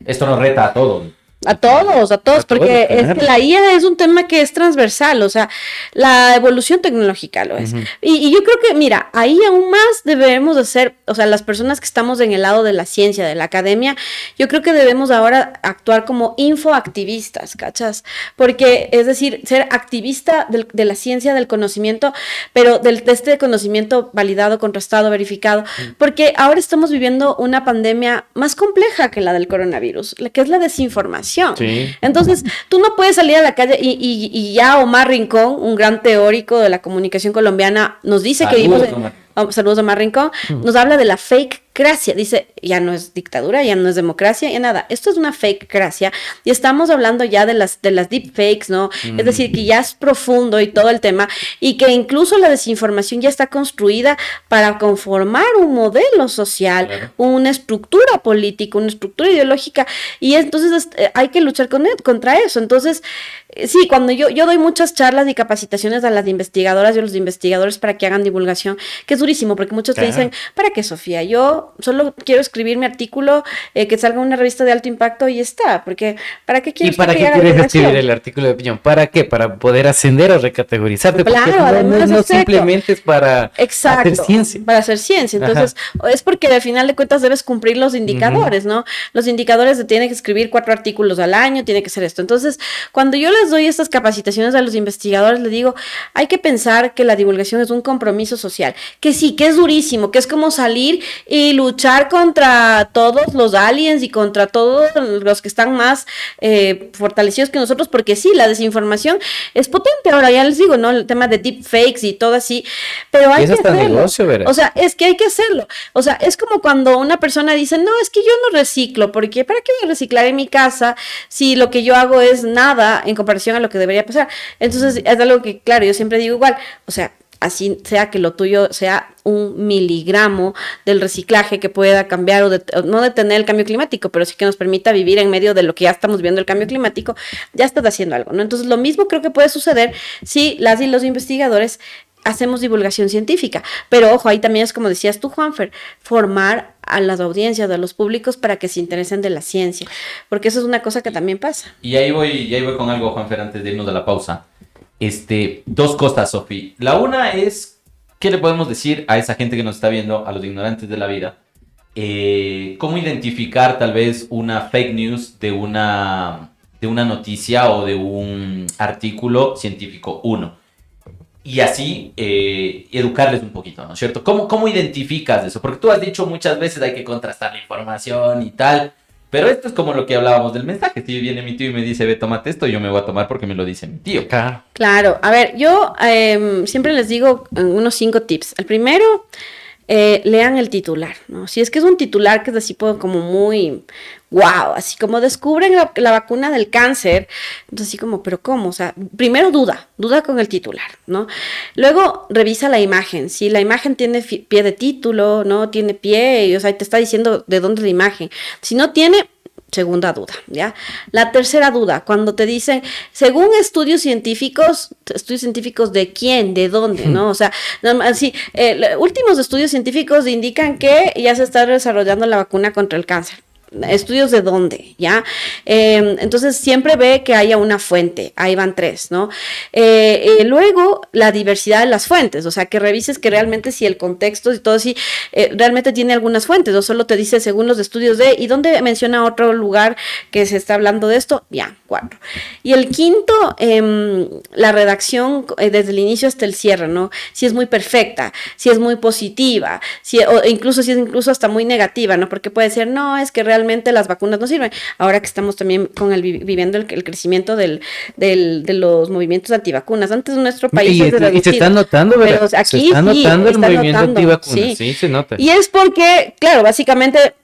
esto nos reta a todos. A todos, porque es que la IA es un tema que es transversal, o sea, la evolución tecnológica lo es. Y yo creo que, mira, ahí aún más debemos hacer, o sea, las personas que estamos en el lado de la ciencia, de la academia, yo creo que debemos ahora actuar como infoactivistas, ¿cachas? Porque, es decir, ser activista de la ciencia, del conocimiento, pero de este conocimiento validado, contrastado, verificado, porque ahora estamos viviendo una pandemia más compleja que la del coronavirus, que es la desinformación. Sí. Entonces, tú no puedes salir a la calle y ya Omar Rincón, un gran teórico de la comunicación colombiana, nos dice que vivimos saludos a Omar Rincón, nos habla de la fakecracia, dice, ya no es dictadura, ya no es democracia, ya nada, esto es una fakecracia y estamos hablando ya de las deepfakes, ¿no? Es decir, que ya es profundo y todo el tema y que incluso la desinformación ya está construida para conformar un modelo social, una estructura política, una estructura ideológica y entonces hay que luchar contra eso. Entonces, sí, cuando yo doy muchas charlas y capacitaciones a las investigadoras y a los investigadores para que hagan divulgación, que es durísimo, porque muchos te dicen, ¿para qué, Sofía? Yo solo quiero escribir mi artículo, que salga en una revista de alto impacto y está, porque ¿para qué quieres? ¿Y para qué quieres escribir el artículo de opinión? ¿Para qué? ¿Para poder ascender o recategorizarte? Claro, porque además no simplemente es para hacer ciencia. Para hacer ciencia, entonces es porque al final de cuentas debes cumplir los indicadores, ¿no? Los indicadores de tiene que escribir 4 artículos al año, tiene que ser esto. Entonces, cuando yo les doy estas capacitaciones a los investigadores, les digo, hay que pensar que la divulgación es un compromiso social, que sí, que es durísimo, que es como salir y y luchar contra todos los aliens y contra todos los que están más fortalecidos que nosotros, porque sí, la desinformación es potente. Ahora ya les digo, ¿no? El tema de deepfakes y todo así, pero hay Eso que está hacerlo. negocio, ¿verdad? O sea, es que hay que hacerlo. O sea, es como cuando una persona dice, no, es que yo no reciclo, porque ¿para qué voy a reciclar en mi casa si lo que yo hago es nada en comparación a lo que debería pasar? Entonces, es algo que, claro, yo siempre digo igual, o sea, así sea que lo tuyo sea 1 miligramo del reciclaje que pueda cambiar o no detener el cambio climático, pero sí que nos permita vivir en medio de lo que ya estamos viendo el cambio climático, ya estás haciendo algo, ¿no? Entonces, lo mismo creo que puede suceder si las y los investigadores hacemos divulgación científica, pero ojo, ahí también es como decías tú, Juanfer, formar a las audiencias, a los públicos para que se interesen de la ciencia, porque eso es una cosa que también pasa. Y ahí voy con algo, Juanfer, antes de irnos a la pausa. Dos cosas, Sofi. La una es, ¿qué le podemos decir a esa gente que nos está viendo, a los ignorantes de la vida? ¿Cómo identificar tal vez una fake news de una noticia o de un artículo científico? Uno. Y así educarles un poquito, ¿no es cierto? ¿Cómo identificas eso? Porque tú has dicho muchas veces hay que contrastar la información y tal. Pero esto es como lo que hablábamos del mensaje. Si viene mi tío y me dice, ve, tómate esto, yo me voy a tomar porque me lo dice mi tío. Claro, a ver, yo siempre les digo unos 5 tips. El primero, lean el titular, ¿no? Si es que es un titular que es así como muy wow, así como descubren la vacuna del cáncer, entonces así como, pero ¿cómo? O sea, primero duda con el titular, ¿no? Luego revisa la imagen, si la imagen tiene pie de título, no tiene pie, o sea, te está diciendo de dónde es la imagen. Si no tiene, segunda duda, ¿ya? La tercera duda, cuando te dicen, según estudios científicos de quién, de dónde, ¿no? O sea, así, últimos estudios científicos indican que ya se está desarrollando la vacuna contra el cáncer. ¿Estudios de dónde? ¿Ya? Entonces siempre ve que haya una fuente, ahí van 3, ¿no? Luego, la diversidad de las fuentes, o sea, que revises que realmente si el contexto y todo así, realmente tiene algunas fuentes, o solo te dice según los estudios de, ¿y dónde menciona otro lugar que se está hablando de esto? Ya, 4. Y el quinto, la redacción desde el inicio hasta el cierre, ¿no? Si es muy perfecta, si es muy positiva, o incluso si es hasta muy negativa, ¿no? Porque puede ser, no, es que realmente las vacunas no sirven. Ahora que estamos también con viviendo el crecimiento de los movimientos antivacunas. Antes nuestro país y se está notando, ¿verdad? Pero aquí se está notando el movimiento sí. antivacunas, sí, se nota. Y es porque, claro, básicamente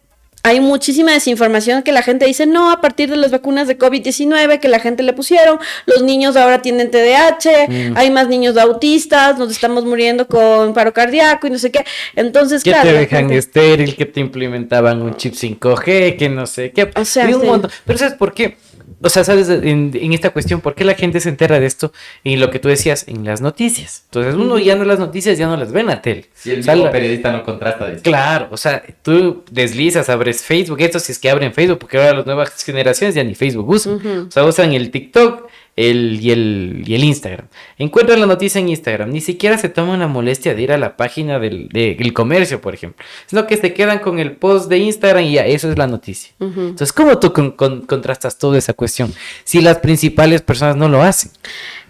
hay muchísima desinformación que la gente dice, no, a partir de las vacunas de COVID-19 que la gente le pusieron, los niños ahora tienen TDAH, hay más niños autistas, nos estamos muriendo con paro cardíaco y no sé qué. Entonces, que claro. te dejan estéril, que te implementaban un chip 5G, que no sé qué. O sea, un montón. Pero ¿sabes por qué? O sea, ¿sabes? En esta cuestión, ¿por qué la gente se entera de esto? En lo que tú decías, en las noticias. Entonces, uno ya no las noticias, ya no las ve en la tele. Si el mismo periodista no contrasta de eso. Claro, o sea, tú deslizas, abres Facebook, esto si es que abren Facebook, porque ahora las nuevas generaciones ya ni Facebook usan. O sea, usan el TikTok y el Instagram. Encuentran la noticia en Instagram, ni siquiera se toman la molestia de ir a la página del comercio, por ejemplo, sino que se quedan con el post de Instagram y ya, eso es la noticia. Entonces, ¿cómo tú contrastas toda esa cuestión si las principales personas no lo hacen?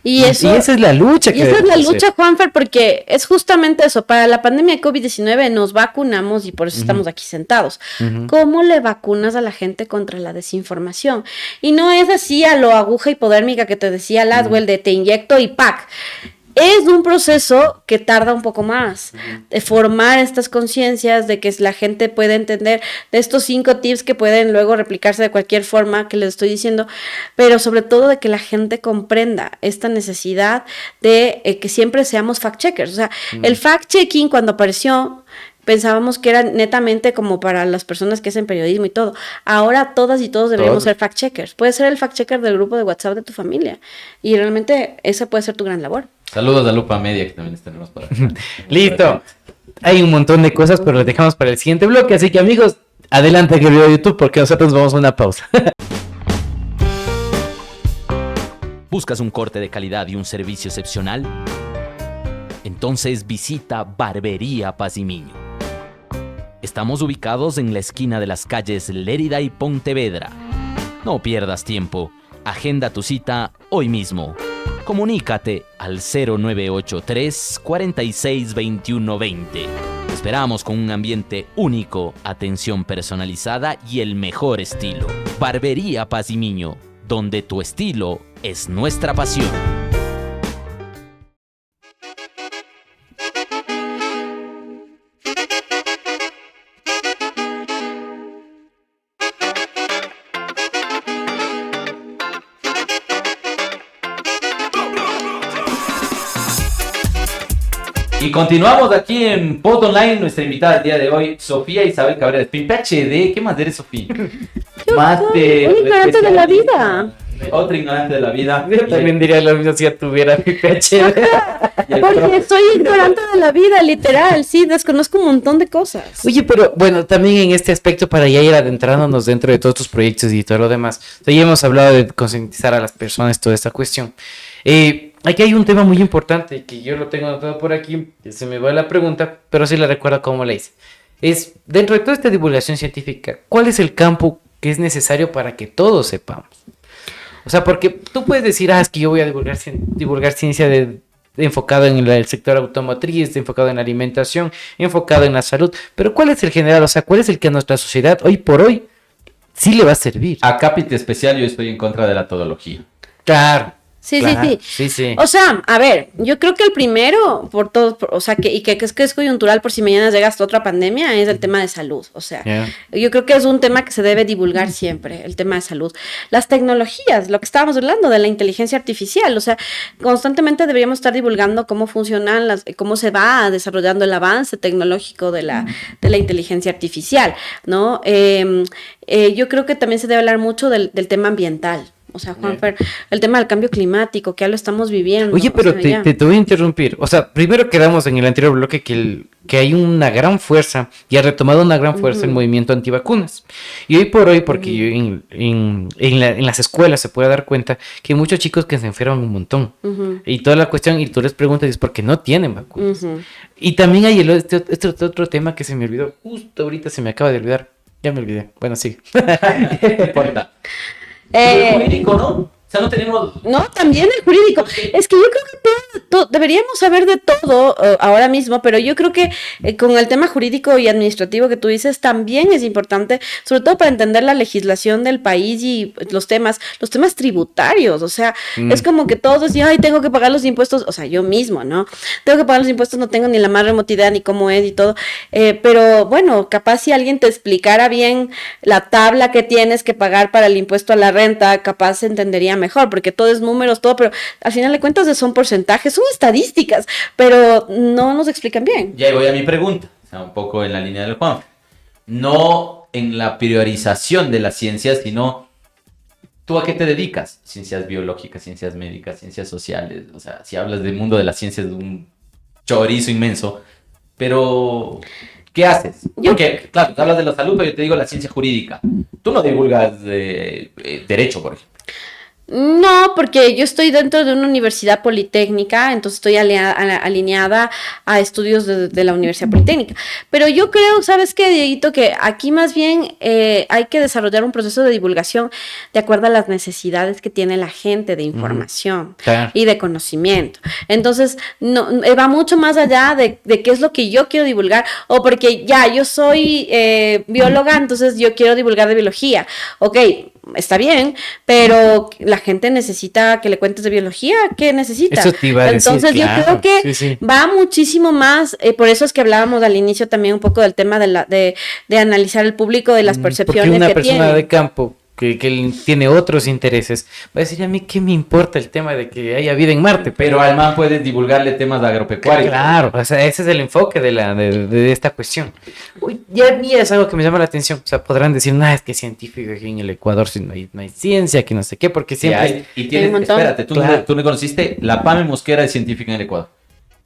Y esa es la lucha. Y esa es la lucha, Juanfer, porque es justamente eso. Para la pandemia de COVID-19 nos vacunamos y por eso estamos aquí sentados. ¿Cómo le vacunas a la gente contra la desinformación? Y no es así a lo aguja hipodérmica que te decía Laswell de te inyecto y ¡pac! Es un proceso que tarda un poco más de formar estas conciencias, de que la gente pueda entender de estos 5 tips que pueden luego replicarse de cualquier forma que les estoy diciendo, pero sobre todo de que la gente comprenda esta necesidad de que siempre seamos fact-checkers. O sea, el fact-checking cuando apareció, pensábamos que era netamente como para las personas que hacen periodismo y todo. Ahora todas y todos deberíamos ser fact-checkers. Puedes ser el fact-checker del grupo de WhatsApp de tu familia y realmente esa puede ser tu gran labor. Saludos a Lupa Media, que también tenemos para acá. Listo. Hay un montón de cosas, pero las dejamos para el siguiente bloque. Así que, amigos, adelante que el video de YouTube, porque nosotros vamos a una pausa. ¿Buscas un corte de calidad y un servicio excepcional? Entonces visita Barbería Pazimiño. Estamos ubicados en la esquina de las calles Lérida y Pontevedra. No pierdas tiempo. Agenda tu cita hoy mismo. Comunícate al 0983 46 21 20. esperamos con un ambiente único, atención personalizada y el mejor estilo. Barbería Paz y Miño, donde tu estilo es nuestra pasión. Y continuamos aquí en Pod Online, nuestra invitada del día de hoy, Sofía Isabel Cabrera, PhD. ¿Qué más eres, Sofía? Máster. Un ignorante de la vida. Otra ignorante de la vida. Yo también diría lo mismo si ya tuviera mi PhD. Porque soy ignorante de la vida, literal, sí, desconozco un montón de cosas. Oye, pero bueno, también en este aspecto, para ya ir adentrándonos dentro de todos tus proyectos y todo lo demás, o sea, ya hemos hablado de concientizar a las personas, toda esta cuestión. Aquí hay un tema muy importante que yo lo tengo anotado por aquí, que se me va la pregunta, pero sí la recuerdo cómo la hice. Es, dentro de toda esta divulgación científica, ¿cuál es el campo que es necesario para que todos sepamos? O sea, porque tú puedes decir, es que yo voy a divulgar ciencia enfocado en el sector automotriz, enfocado en la alimentación, enfocado en la salud, pero ¿cuál es el general? O sea, ¿cuál es el que a nuestra sociedad hoy por hoy sí le va a servir? A cápite especial, yo estoy en contra de la todología. Claro. Sí, claro, sí. sí. O sea, a ver, yo creo que el primero, o sea, que es coyuntural por si mañana llega hasta otra pandemia, es el tema de salud. O sea, yo creo que es un tema que se debe divulgar siempre, el tema de salud. Las tecnologías, lo que estábamos hablando de la inteligencia artificial, o sea, constantemente deberíamos estar divulgando cómo funcionan cómo se va desarrollando el avance tecnológico de la inteligencia artificial, ¿no? Yo creo que también se debe hablar mumucho del tema ambiental. O sea, Juanfer, el tema del cambio climático, que ya lo estamos viviendo. Oye, pero o sea, te voy a interrumpir. O sea, primero quedamos en el anterior bloque que hay una gran fuerza, y ha retomado una gran fuerza el movimiento antivacunas. Y hoy por hoy, porque yo en las escuelas se puede dar cuenta que hay muchos chicos que se enferman un montón. Y toda la cuestión, y tú les preguntas, es porque no tienen vacunas. Y también hay este otro tema que se me olvidó, justo ahorita se me acaba de olvidar. Ya me olvidé. Bueno, sí. No importa. El jurídico, ¿no? O sea, no tenemos... No, también el jurídico. Es que yo creo que deberíamos saber de todo ahora mismo, pero yo creo que con el tema jurídico y administrativo que tú dices también es importante, sobre todo para entender la legislación del país y los temas tributarios. O sea, es como que todos decían, ay, tengo que pagar los impuestos. O sea, yo mismo, ¿no? Tengo que pagar los impuestos, no tengo ni la más remota idea ni cómo es y todo. Pero bueno, capaz si alguien te explicara bien la tabla que tienes que pagar para el impuesto a la renta, capaz se entendería mejor, porque todo es números, todo, pero al final de cuentas son porcentajes, son estadísticas, pero no nos explican bien. Ya voy a mi pregunta, o sea, un poco en la línea del Juan. No en la priorización de las ciencias, sino ¿tú a qué te dedicas? Ciencias biológicas, ciencias médicas, ciencias sociales, o sea, si hablas del mundo de las ciencias, de un chorizo inmenso, pero... ¿qué haces? Porque, claro, tú hablas de la salud, pero yo te digo la ciencia jurídica. Tú no divulgas derecho, por ejemplo. No, porque yo estoy dentro de una universidad politécnica, entonces estoy alineada a estudios de la Universidad Politécnica. Pero yo creo, ¿sabes qué, Dieguito? Que aquí más bien hay que desarrollar un proceso de divulgación de acuerdo a las necesidades que tiene la gente de información y de conocimiento. Entonces, no, va mucho más allá de qué es lo que yo quiero divulgar, o porque ya, yo soy bióloga, entonces yo quiero divulgar de biología. Ok, está bien, pero la gente necesita que le cuentes de biología. ¿Qué necesita? Eso te iba a decir, entonces claro. Yo creo que va muchísimo más, por eso es que hablábamos al inicio también un poco del tema de analizar el público, de las percepciones que tiene. Porque una persona de campo que tiene otros intereses va a decir, a mí qué me importa el tema de que haya vida en Marte, pero al man puedes divulgarle temas de agropecuaria. Claro, o sea, ese es el enfoque de esta cuestión. Uy, ya a mí es algo que me llama la atención. O sea, podrán decir, es que científico aquí en el Ecuador si no hay ciencia, que no sé qué, porque siempre... Y tienes, espérate, tú no conociste, la Pame Mosquera es científica en el Ecuador.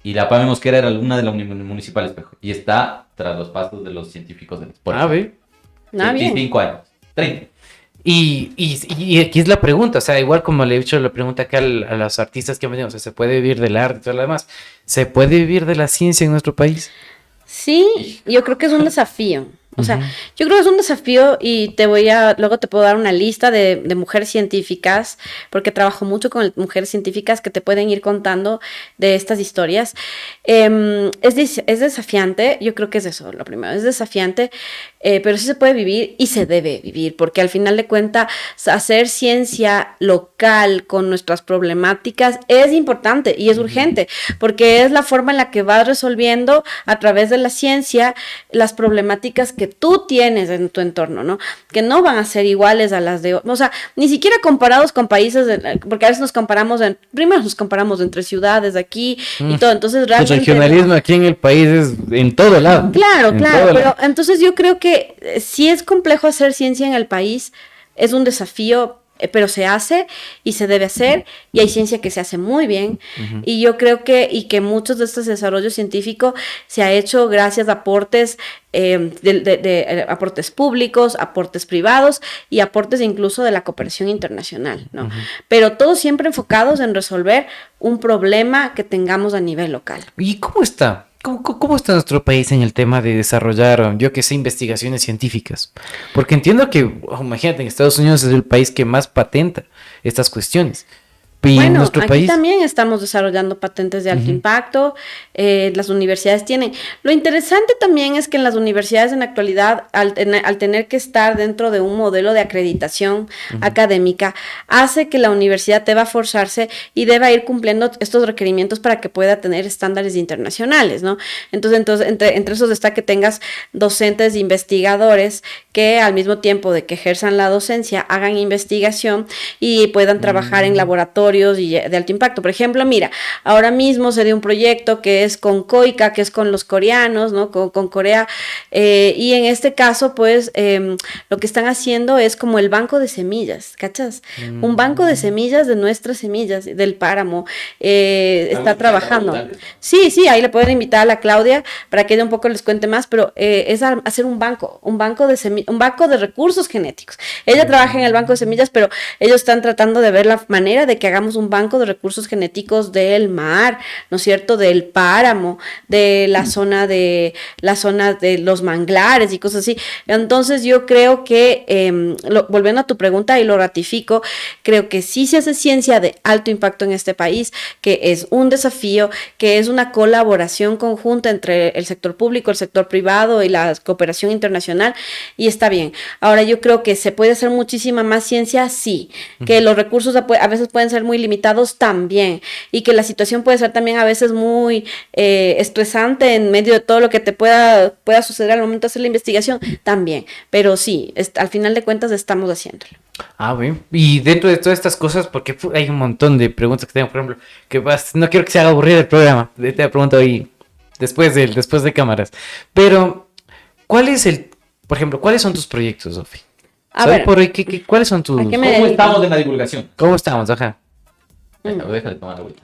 Y la Pame Mosquera era alumna de la Municipal Espejo. Y está tras los pasos de los científicos del deporte. Ve. 25 años, 30. Y aquí es la pregunta, o sea, igual como le he hecho la pregunta acá a los artistas que han venido, o sea, ¿se puede vivir del arte y todo lo demás? ¿Se puede vivir de la ciencia en nuestro país? Sí, yo creo que es un desafío. O sea, yo creo que es un desafío y luego te puedo dar una lista de mujeres científicas, porque trabajo mucho con mujeres científicas que te pueden ir contando de estas historias. Es desafiante, yo creo que es eso, lo primero, es desafiante, pero sí se puede vivir y se debe vivir, porque al final de cuentas hacer ciencia local con nuestras problemáticas es importante y es urgente, porque es la forma en la que vas resolviendo a través de la ciencia las problemáticas que tú tienes en tu entorno, ¿no? Que no van a ser iguales a las de, o sea, ni siquiera comparados con países, porque a veces primero nos comparamos entre ciudades de aquí y todo, entonces realmente... El regionalismo aquí en el país es en todo lado. Claro, pero entonces yo creo que sí es complejo hacer ciencia en el país, es un desafío, pero se hace y se debe hacer, y hay ciencia que se hace muy bien, y yo creo que muchos de estos desarrollos científicos se ha hecho gracias a aportes, aportes públicos, aportes privados y aportes incluso de la cooperación internacional, ¿no? Pero todos siempre enfocados en resolver un problema que tengamos a nivel local. ¿Y cómo está? ¿Cómo está nuestro país en el tema de desarrollar, yo que sé, investigaciones científicas? Porque entiendo que, imagínate, en Estados Unidos es el país que más patenta estas cuestiones. Y bueno, en nuestro aquí país también estamos desarrollando patentes de alto impacto, las universidades tienen. Lo interesante también es que en las universidades en la actualidad, al tener que estar dentro de un modelo de acreditación académica, hace que la universidad deba forzarse y deba ir cumpliendo estos requerimientos para que pueda tener estándares internacionales, ¿no? Entonces entre esos está que tengas docentes e investigadores que al mismo tiempo de que ejerzan la docencia, hagan investigación y puedan trabajar en laboratorios y de alto impacto. Por ejemplo, mira, ahora mismo se dio un proyecto que es con KOICA, que es con los coreanos, ¿no? Con Corea, y en este caso, pues, lo que están haciendo es como el banco de semillas, ¿cachas? Un banco de semillas de nuestras semillas, del páramo, está trabajando. Sí, ahí le pueden invitar a la Claudia para que ella un poco les cuente más, pero es hacer un banco de recursos genéticos. Ella trabaja en el banco de semillas, pero ellos están tratando de ver la manera de que hagamos un banco de recursos genéticos del mar, ¿no es cierto? Del páramo, de la zona de los manglares y cosas así. Entonces yo creo que, volviendo a tu pregunta y lo ratifico, creo que sí se hace ciencia de alto impacto en este país, que es un desafío, que es una colaboración conjunta entre el sector público, el sector privado y la cooperación internacional, y está bien. Ahora yo creo que se puede hacer muchísima más ciencia, sí, que los recursos a veces pueden ser muy limitados también, y que la situación puede ser también a veces muy estresante en medio de todo lo que te pueda suceder al momento de hacer la investigación también, pero sí, al final de cuentas estamos haciéndolo. Bien. Y dentro de todas estas cosas, porque hay un montón de preguntas que tengo, por ejemplo, no quiero que se haga aburrido el programa, te pregunto ahí después de cámaras, pero ¿cuáles son tus proyectos, Sofi? Por ahí, ¿cuáles son tus...? ¿Cómo estamos en la divulgación? ¿Cómo estamos? Ajá. Déjale tomar agüita.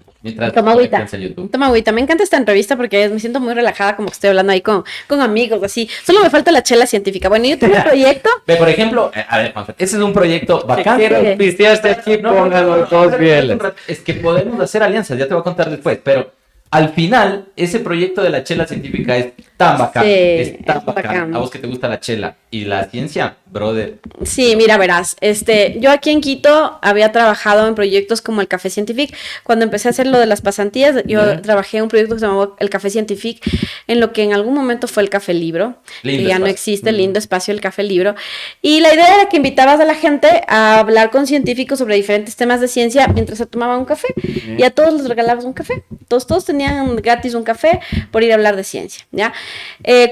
Toma agüita. Me encanta esta entrevista porque me siento muy relajada, como que estoy hablando ahí con amigos, así. Solo me falta la chela científica. Bueno, yo tengo un proyecto. Por ejemplo, a ver, Juanfer, ese es un proyecto bacán. Quiero pistearte aquí, póngalo todos bien. Es que podemos hacer alianzas, ya te voy a contar después, pero al final, ese proyecto de la chela científica es tan bacán. Sí, es tan bacán. bacán. A vos que te gusta la chela y la ciencia, brother. Sí, mira, verás, yo aquí en Quito había trabajado en proyectos como el Café Científic. Cuando empecé a hacer lo de las pasantías, yo trabajé en un proyecto que se llamaba el Café Científic, en lo que en algún momento fue el Café Libro, Lindo que ya no espacio. existe, el lindo espacio del Café Libro. Y la idea era que invitabas a la gente a hablar con científicos sobre diferentes temas de ciencia mientras se tomaban un café. Y a todos les regalabas un café. Todos tenían gratis un café por ir a hablar de ciencia, ¿ya?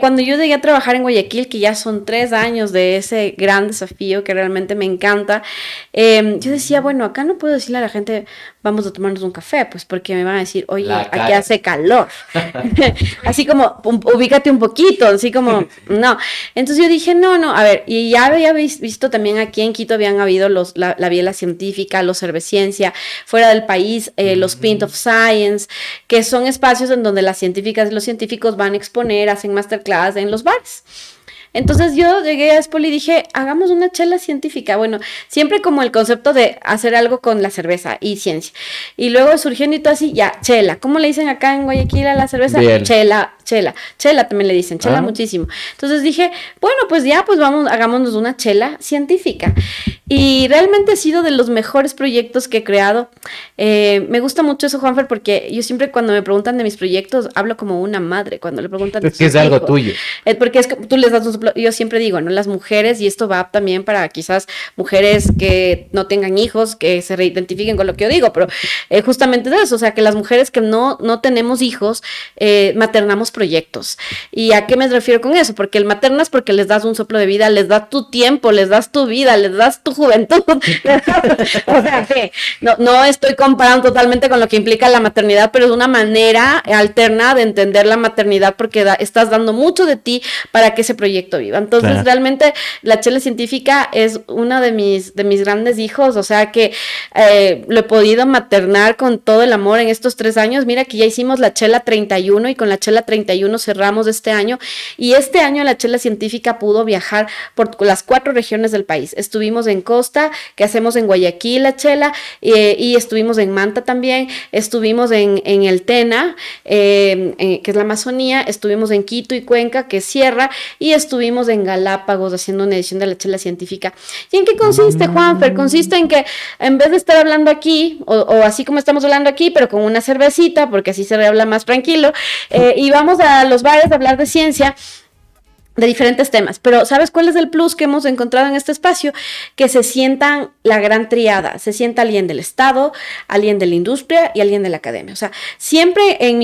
Cuando yo llegué a trabajar en Guayaquil, que ya son 3 años de ese gran desafío que realmente me encanta, yo decía, bueno, acá no puedo decirle a la gente, vamos a tomarnos un café, pues porque me van a decir, oye, aquí hace calor. Así como, ubícate un poquito, así como, no. Entonces yo dije, no, a ver, y ya había visto también aquí en Quito habían habido la Biela Científica, los Cerveciencia, fuera del país, los Pint of Science, que son espacios en donde las científicas y los científicos van a exponer, hacen masterclass en los bares. Entonces yo llegué a Espoli y dije, hagamos una chela científica. Bueno, siempre como el concepto de hacer algo con la cerveza y ciencia. Y luego surgiendo y todo así, ya, chela. ¿Cómo le dicen acá en Guayaquil a la cerveza? Biela. Chela chela. Chela también le dicen, chela muchísimo. Entonces dije, bueno, pues ya, pues vamos, hagámonos una chela científica. Y realmente ha sido de los mejores proyectos que he creado. Me gusta mucho eso, Juanfer, porque yo siempre cuando me preguntan de mis proyectos, hablo como una madre cuando le preguntan de Es que es algo tuyo. Porque es que tú les das un soplo. Yo siempre digo, ¿no? Las mujeres, y esto va también para quizás mujeres que no tengan hijos, que se reidentifiquen con lo que yo digo, pero justamente de eso, o sea, que las mujeres que no tenemos hijos, maternamos proyectos. ¿Y a qué me refiero con eso? Porque el maternas porque les das un soplo de vida, les das tu tiempo, les das tu vida, les das tu juventud. O sea, que no estoy comparando totalmente con lo que implica la maternidad, pero es una manera alterna de entender la maternidad porque estás dando mucho de ti para que ese proyecto viva. Entonces, realmente la chela científica es uno de mis grandes hijos, o sea que lo he podido maternar con todo el amor en estos 3 años. Mira que ya hicimos la chela 31 y con la chela 31 cerramos este año, y este año la chela científica pudo viajar por las 4 regiones del país. Estuvimos en Costa, que hacemos en Guayaquil la chela, y estuvimos en Manta también, estuvimos en el Tena, que es la Amazonía, estuvimos en Quito y Cuenca, que es Sierra, y estuvimos en Galápagos haciendo una edición de la chela científica. ¿Y en qué consiste, Juanfer? Consiste en que en vez de estar hablando aquí, o así como estamos hablando aquí, pero con una cervecita, porque así se habla más tranquilo, y vamos a los bares a hablar de ciencia, de diferentes temas, pero ¿sabes cuál es el plus que hemos encontrado en este espacio? Que se sientan la gran triada, se sienta alguien del Estado, alguien de la industria y alguien de la academia. O sea, siempre en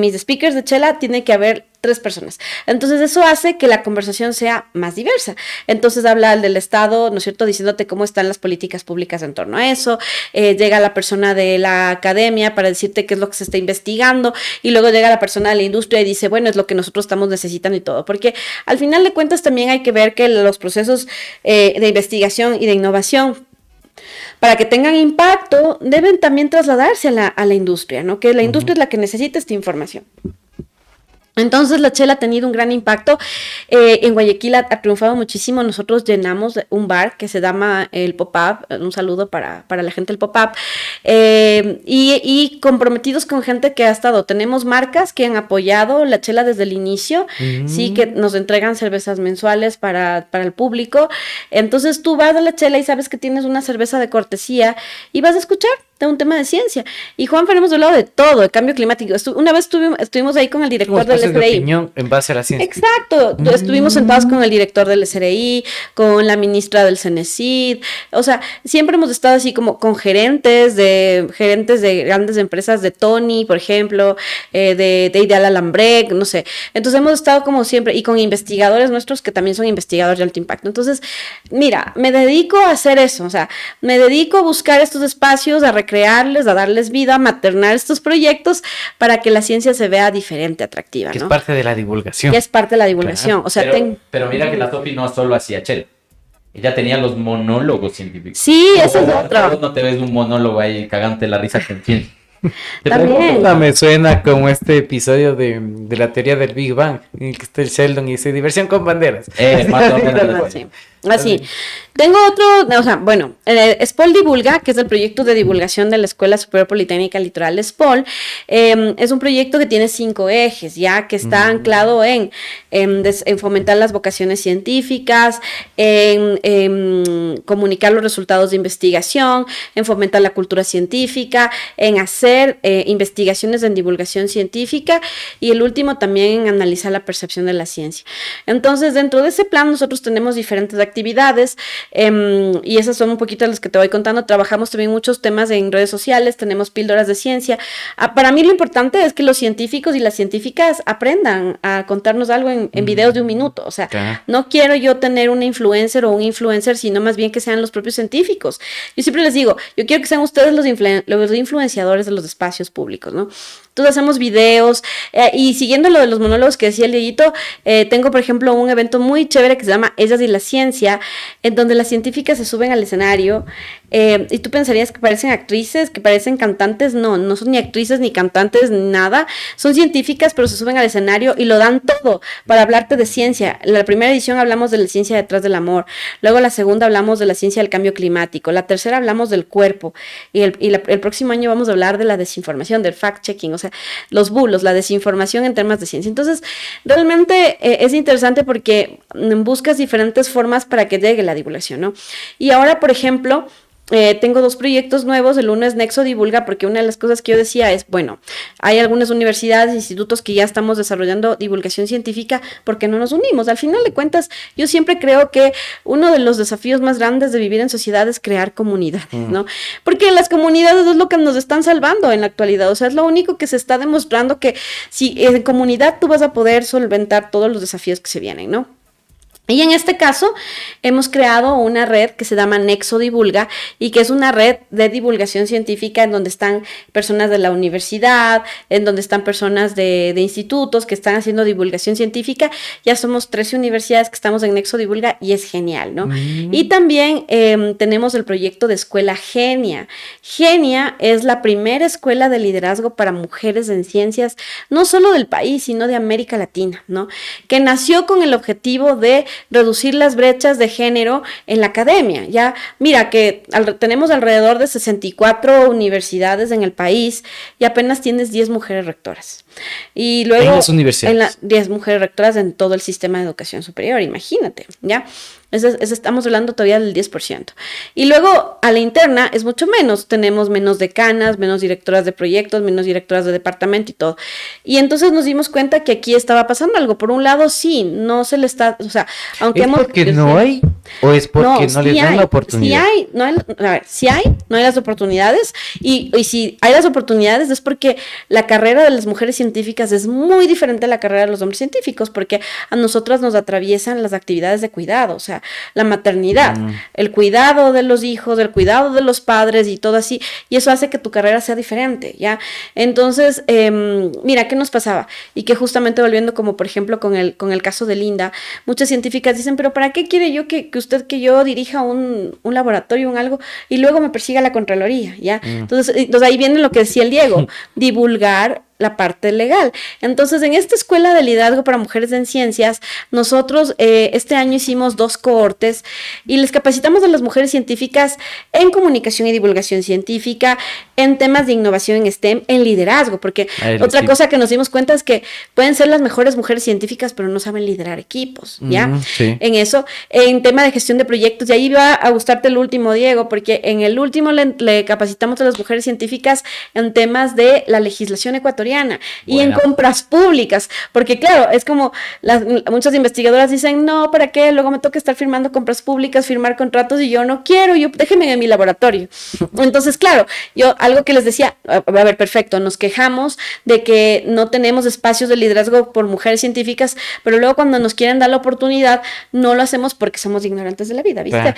mis speakers de chela tiene que haber 3 personas. Entonces eso hace que la conversación sea más diversa. Entonces habla el del Estado, ¿no es cierto?, diciéndote cómo están las políticas públicas en torno a eso. Llega la persona de la academia para decirte qué es lo que se está investigando, y luego llega la persona de la industria y dice, bueno, es lo que nosotros estamos necesitando y todo. Porque al final de cuentas también hay que ver que los procesos de investigación y de innovación, para que tengan impacto, deben también trasladarse a la industria, ¿no? Que la industria es la que necesita esta información. Entonces la chela ha tenido un gran impacto. En Guayaquil ha triunfado muchísimo. Nosotros llenamos un bar que se llama el Pop-Up. Un saludo para la gente del Pop-Up. Y comprometidos con gente que ha estado. Tenemos marcas que han apoyado la chela desde el inicio, sí, que nos entregan cervezas mensuales para el público. Entonces tú vas a la chela y sabes que tienes una cerveza de cortesía y vas a escuchar de un tema de ciencia. Y Juanfer, hemos hablado de todo, de cambio climático. Una vez estuvimos ahí con el director del SRI. De opinión en base a la ciencia. Exacto. Estuvimos sentados con el director del SRI, con la ministra del CENESID. O sea, siempre hemos estado así como con gerentes de grandes empresas, de Tony, por ejemplo, de Ideal Alambrec, no sé. Entonces hemos estado como siempre, y con investigadores nuestros que también son investigadores de alto impacto. Entonces, mira, me dedico a hacer eso. O sea, me dedico a buscar estos espacios, a recrearles, a darles vida, a maternar estos proyectos para que la ciencia se vea diferente, atractiva, Que ¿no? es parte de la divulgación. Que es parte de la divulgación. Claro. O sea, pero mira que la Sofi no solo hacía chela. Ella tenía los monólogos científicos. sí, eso es otro. Vos no te ves un monólogo ahí cagante la risa con ciencia. También. Me suena como este episodio de la teoría del Big Bang, en el que está el Sheldon y dice diversión con banderas. Más o menos. Sí. Así. Tengo otro, o sea, bueno, SPOL Divulga, que es el proyecto de divulgación de la Escuela Superior Politécnica Litoral SPOL, es un proyecto que tiene 5 ejes, ya que está anclado en fomentar las vocaciones científicas, en comunicar los resultados de investigación, en fomentar la cultura científica, en hacer investigaciones en divulgación científica, y el último también en analizar la percepción de la ciencia. Entonces, dentro de ese plan nosotros tenemos diferentes actividades, y esas son un poquito las que te voy contando. Trabajamos también muchos temas en redes sociales, tenemos píldoras de ciencia. Para mí lo importante es que los científicos y las científicas aprendan a contarnos algo en videos de 1 minuto. O sea, no quiero yo tener una influencer o un influencer, sino más bien que sean los propios científicos. Yo siempre les digo, yo quiero que sean ustedes los influenciadores de los espacios públicos, ¿no? Entonces hacemos videos, y siguiendo lo de los monólogos que decía el Dieguito, tengo por ejemplo un evento muy chévere que se llama Ellas y la Ciencia, en donde las científicas se suben al escenario, y tú pensarías que parecen actrices, que parecen cantantes. No son ni actrices, ni cantantes, ni nada. Son científicas, pero se suben al escenario y lo dan todo para hablarte de ciencia. En la primera edición hablamos de la ciencia detrás del amor, luego la segunda hablamos de la ciencia del cambio climático, la tercera hablamos del cuerpo, y el próximo año vamos a hablar de la desinformación, del fact-checking. O sea, sea, los bulos, la desinformación en temas de ciencia. Entonces, realmente es interesante porque buscas diferentes formas para que llegue la divulgación, ¿no? Y ahora, por ejemplo, tengo 2 proyectos nuevos. El uno es Nexo Divulga, porque una de las cosas que yo decía es, bueno, hay algunas universidades, institutos que ya estamos desarrollando divulgación científica, ¿por qué no nos unimos? Al final de cuentas, yo siempre creo que uno de los desafíos más grandes de vivir en sociedad es crear comunidades, ¿no? Porque las comunidades es lo que nos están salvando en la actualidad, o sea, es lo único que se está demostrando que si en comunidad tú vas a poder solventar todos los desafíos que se vienen, ¿no? Y en este caso hemos creado una red que se llama Nexo Divulga y que es una red de divulgación científica en donde están personas de la universidad, en donde están personas de institutos que están haciendo divulgación científica. Ya somos 13 universidades que estamos en Nexo Divulga y es genial, ¿no? Y también tenemos el proyecto de Escuela Genia. Genia es la primera escuela de liderazgo para mujeres en ciencias, no solo del país, sino de América Latina, ¿no? Que nació con el objetivo de reducir las brechas de género en la academia. Ya, mira que tenemos alrededor de 64 universidades en el país y apenas tienes 10 mujeres rectoras. Y luego en las universidades. 10 mujeres rectoras en todo el sistema de educación superior, imagínate, ¿ya? Estamos hablando todavía del 10%. Y luego a la interna es mucho menos. Tenemos menos decanas, menos directoras de proyectos, menos directoras de departamento y todo. Y entonces nos dimos cuenta que aquí estaba pasando algo. Por un lado, sí, no se le está, o sea, aunque ¿Es porque no hay o es porque no les dan la oportunidad? Sí hay, no hay las oportunidades. Y si hay las oportunidades es porque la carrera de las mujeres científicas es muy diferente a la carrera de los hombres científicos, porque a nosotras nos atraviesan las actividades de cuidado, o sea, la maternidad, el cuidado de los hijos, el cuidado de los padres y todo así, y eso hace que tu carrera sea diferente, ¿ya? Entonces, mira, ¿qué nos pasaba? Y que justamente volviendo como por ejemplo con el caso de Linda, muchas científicas dicen, pero ¿para qué quiere yo que yo dirija un laboratorio, un algo, y luego me persiga la Contraloría, ¿ya? Entonces ahí viene lo que decía el Diego, divulgar la parte legal. Entonces, en esta escuela de liderazgo para mujeres en ciencias, nosotros este año hicimos 2 cohortes y les capacitamos a las mujeres científicas en comunicación y divulgación científica, en temas de innovación en STEM, en liderazgo, porque otra cosa que nos dimos cuenta es que pueden ser las mejores mujeres científicas, pero no saben liderar equipos, ¿ya? Sí. En eso, en tema de gestión de proyectos, y ahí va a gustarte el último, Diego, porque en el último le capacitamos a las mujeres científicas en temas de la legislación ecuatoriana y en compras públicas, porque claro, es como muchas investigadoras dicen, no, ¿para qué? Luego me toca estar firmando compras públicas, firmar contratos y yo no quiero, déjenme en mi laboratorio. Entonces, claro, yo algo que les decía, a ver, perfecto, nos quejamos de que no tenemos espacios de liderazgo por mujeres científicas, pero luego cuando nos quieren dar la oportunidad, no lo hacemos porque somos ignorantes de la vida, ¿viste?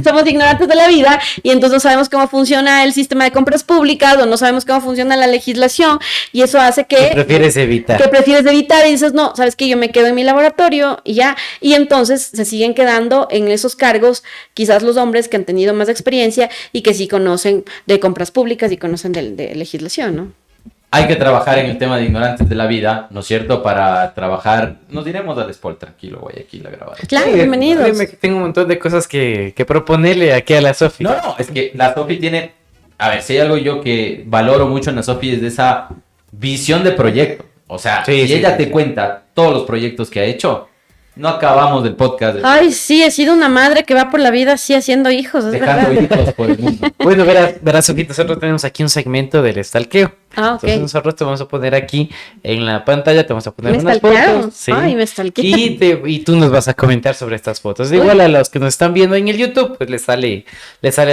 Somos ignorantes de la vida y entonces no sabemos cómo funciona el sistema de compras públicas o no sabemos cómo funciona la legislación y eso hace que prefieres evitar y dices, no, sabes que yo me quedo en mi laboratorio y ya, y entonces se siguen quedando en esos cargos quizás los hombres que han tenido más experiencia y que sí conocen de compras públicas y conocen de legislación, ¿no? Hay que trabajar en el tema de ignorantes de la vida, ¿no es cierto? Para trabajar, nos diremos al Spol, tranquilo, Guayaquil a grabar. Claro, sí, bienvenidos. Tengo un montón de cosas que proponerle aquí a la Sofi. No, es que la Sofi tiene, a ver, si hay algo yo que valoro mucho en la Sofi es de esa visión de proyecto. O sea, si ella te cuenta todos los proyectos que ha hecho, no acabamos del podcast. Ay, sí, he sido una madre que va por la vida así haciendo hijos, es dejando verdad. hijos por el mundo. Bueno, verás, Sofía, nosotros tenemos aquí un segmento del stalkeo. Ah, ok. Entonces nosotros te vamos a poner aquí en la pantalla, te vamos a poner unas stalkearon? fotos. Sí. Ay, me stalkearon. Y tú nos vas a comentar sobre estas fotos. Uy. Igual a los que nos están viendo en el YouTube, pues les sale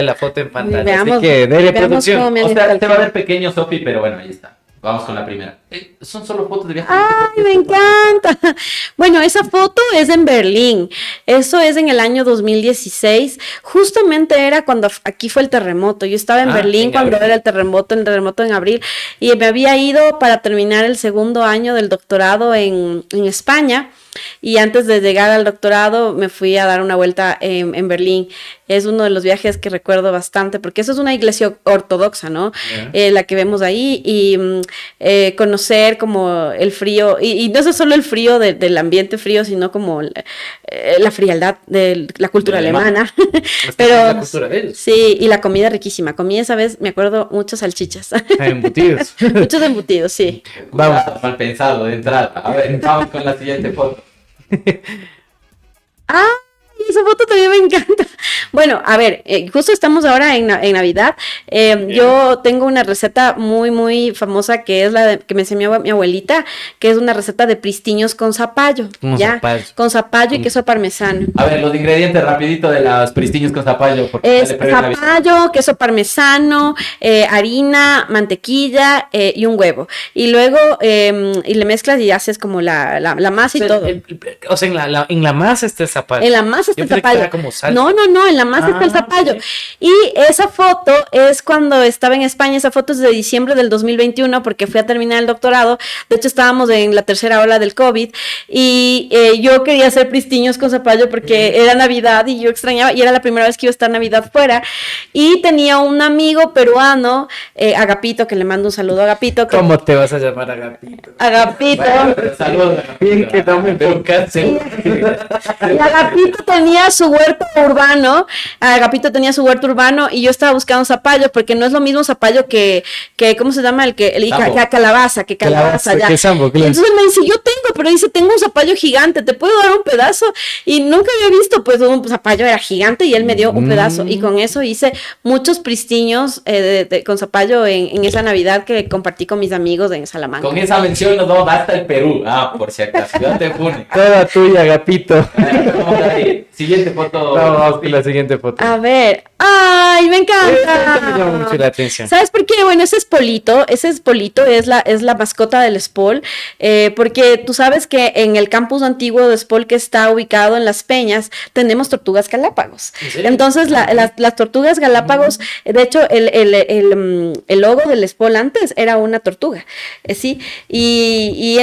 la foto en pantalla. Veamos, así que dele producción. O sea, te va a ver pequeño, Sofi, pero bueno, ahí está. Vamos con la primera. Son solo fotos de viaje. ¡Ay, me encanta! Bueno, esa foto es en Berlín. Eso es en el año 2016. Justamente era cuando aquí fue el terremoto. Yo estaba en Berlín cuando era el terremoto en abril. Y me había ido para terminar el 2º año del doctorado en España. Y antes de llegar al doctorado me fui a dar una vuelta en Berlín. Es uno de los viajes que recuerdo bastante, porque eso es una iglesia ortodoxa, ¿no? Yeah. La que vemos ahí. Y conocí conocer como el frío, y no es solo el frío del ambiente frío, sino como la frialdad de la cultura alemana. Pero La cultura de ellos. sí, y la comida riquísima. Comí esa vez, me acuerdo, muchas salchichas. Embutidos. Muchos embutidos, sí. Vamos. Mal pensado de entrada. A ver, vamos con la siguiente foto. ¡Ah! Esa foto también me encanta. Bueno, a ver, justo estamos ahora en Navidad. Yo tengo una receta muy, muy famosa que es que me enseñó mi abuelita, que es una receta de pristiños con zapallo. Con ¿ya? zapallo. Con zapallo y queso parmesano. A ver, los ingredientes rapidito de los pristiños con zapallo. Porque Es sale previo a Navidad. zapallo, queso parmesano, harina, mantequilla y un huevo. Y luego y le mezclas y haces como la masa y todo. O sea, en la masa está el zapallo. En la masa está Yo el pensé que zapallo. era como salsa. No, en la masa está el zapallo. Ok. Y esa foto es cuando estaba en España, esa foto es de diciembre del 2021 porque fui a terminar el doctorado. De hecho, estábamos en la tercera ola del COVID y yo quería hacer pristiños con zapallo porque era Navidad y yo extrañaba, y era la primera vez que iba a estar Navidad fuera. Y tenía un amigo peruano, Agapito, que le mando un saludo a Agapito. ¿Cómo te vas a llamar Agapito? Agapito. Saludos. Bien que no me enfocaste. Y Agapito tenía su huerto urbano y yo estaba buscando zapallo porque no es lo mismo zapallo que ¿cómo se llama? Sambo. Calabaza, ya. Que sambo, Y claro. entonces me dice, yo tengo, pero dice, tengo un zapallo gigante, ¿te puedo dar un pedazo? Y nunca había visto, pues un zapallo era gigante y él me dio un pedazo y con eso hice muchos pristiños con zapallo en esa Navidad que compartí con mis amigos en Salamanca. Con esa mención nos vamos hasta el Perú. Por si acaso. No te funes. Toda tuya, Agapito. Vamos a ir. Siguiente foto. Vamos con la siguiente foto. A ver, ¡ay, me Esta encanta! me llama mucho la atención. ¿Sabes por qué? Bueno, ese es Polito, es la mascota del SPOL, porque tú sabes que en el campus antiguo de SPOL que está ubicado en Las Peñas, tenemos tortugas galápagos. ¿En serio? Entonces, las tortugas galápagos, de hecho, el logo del SPOL antes era una tortuga, ¿sí? Y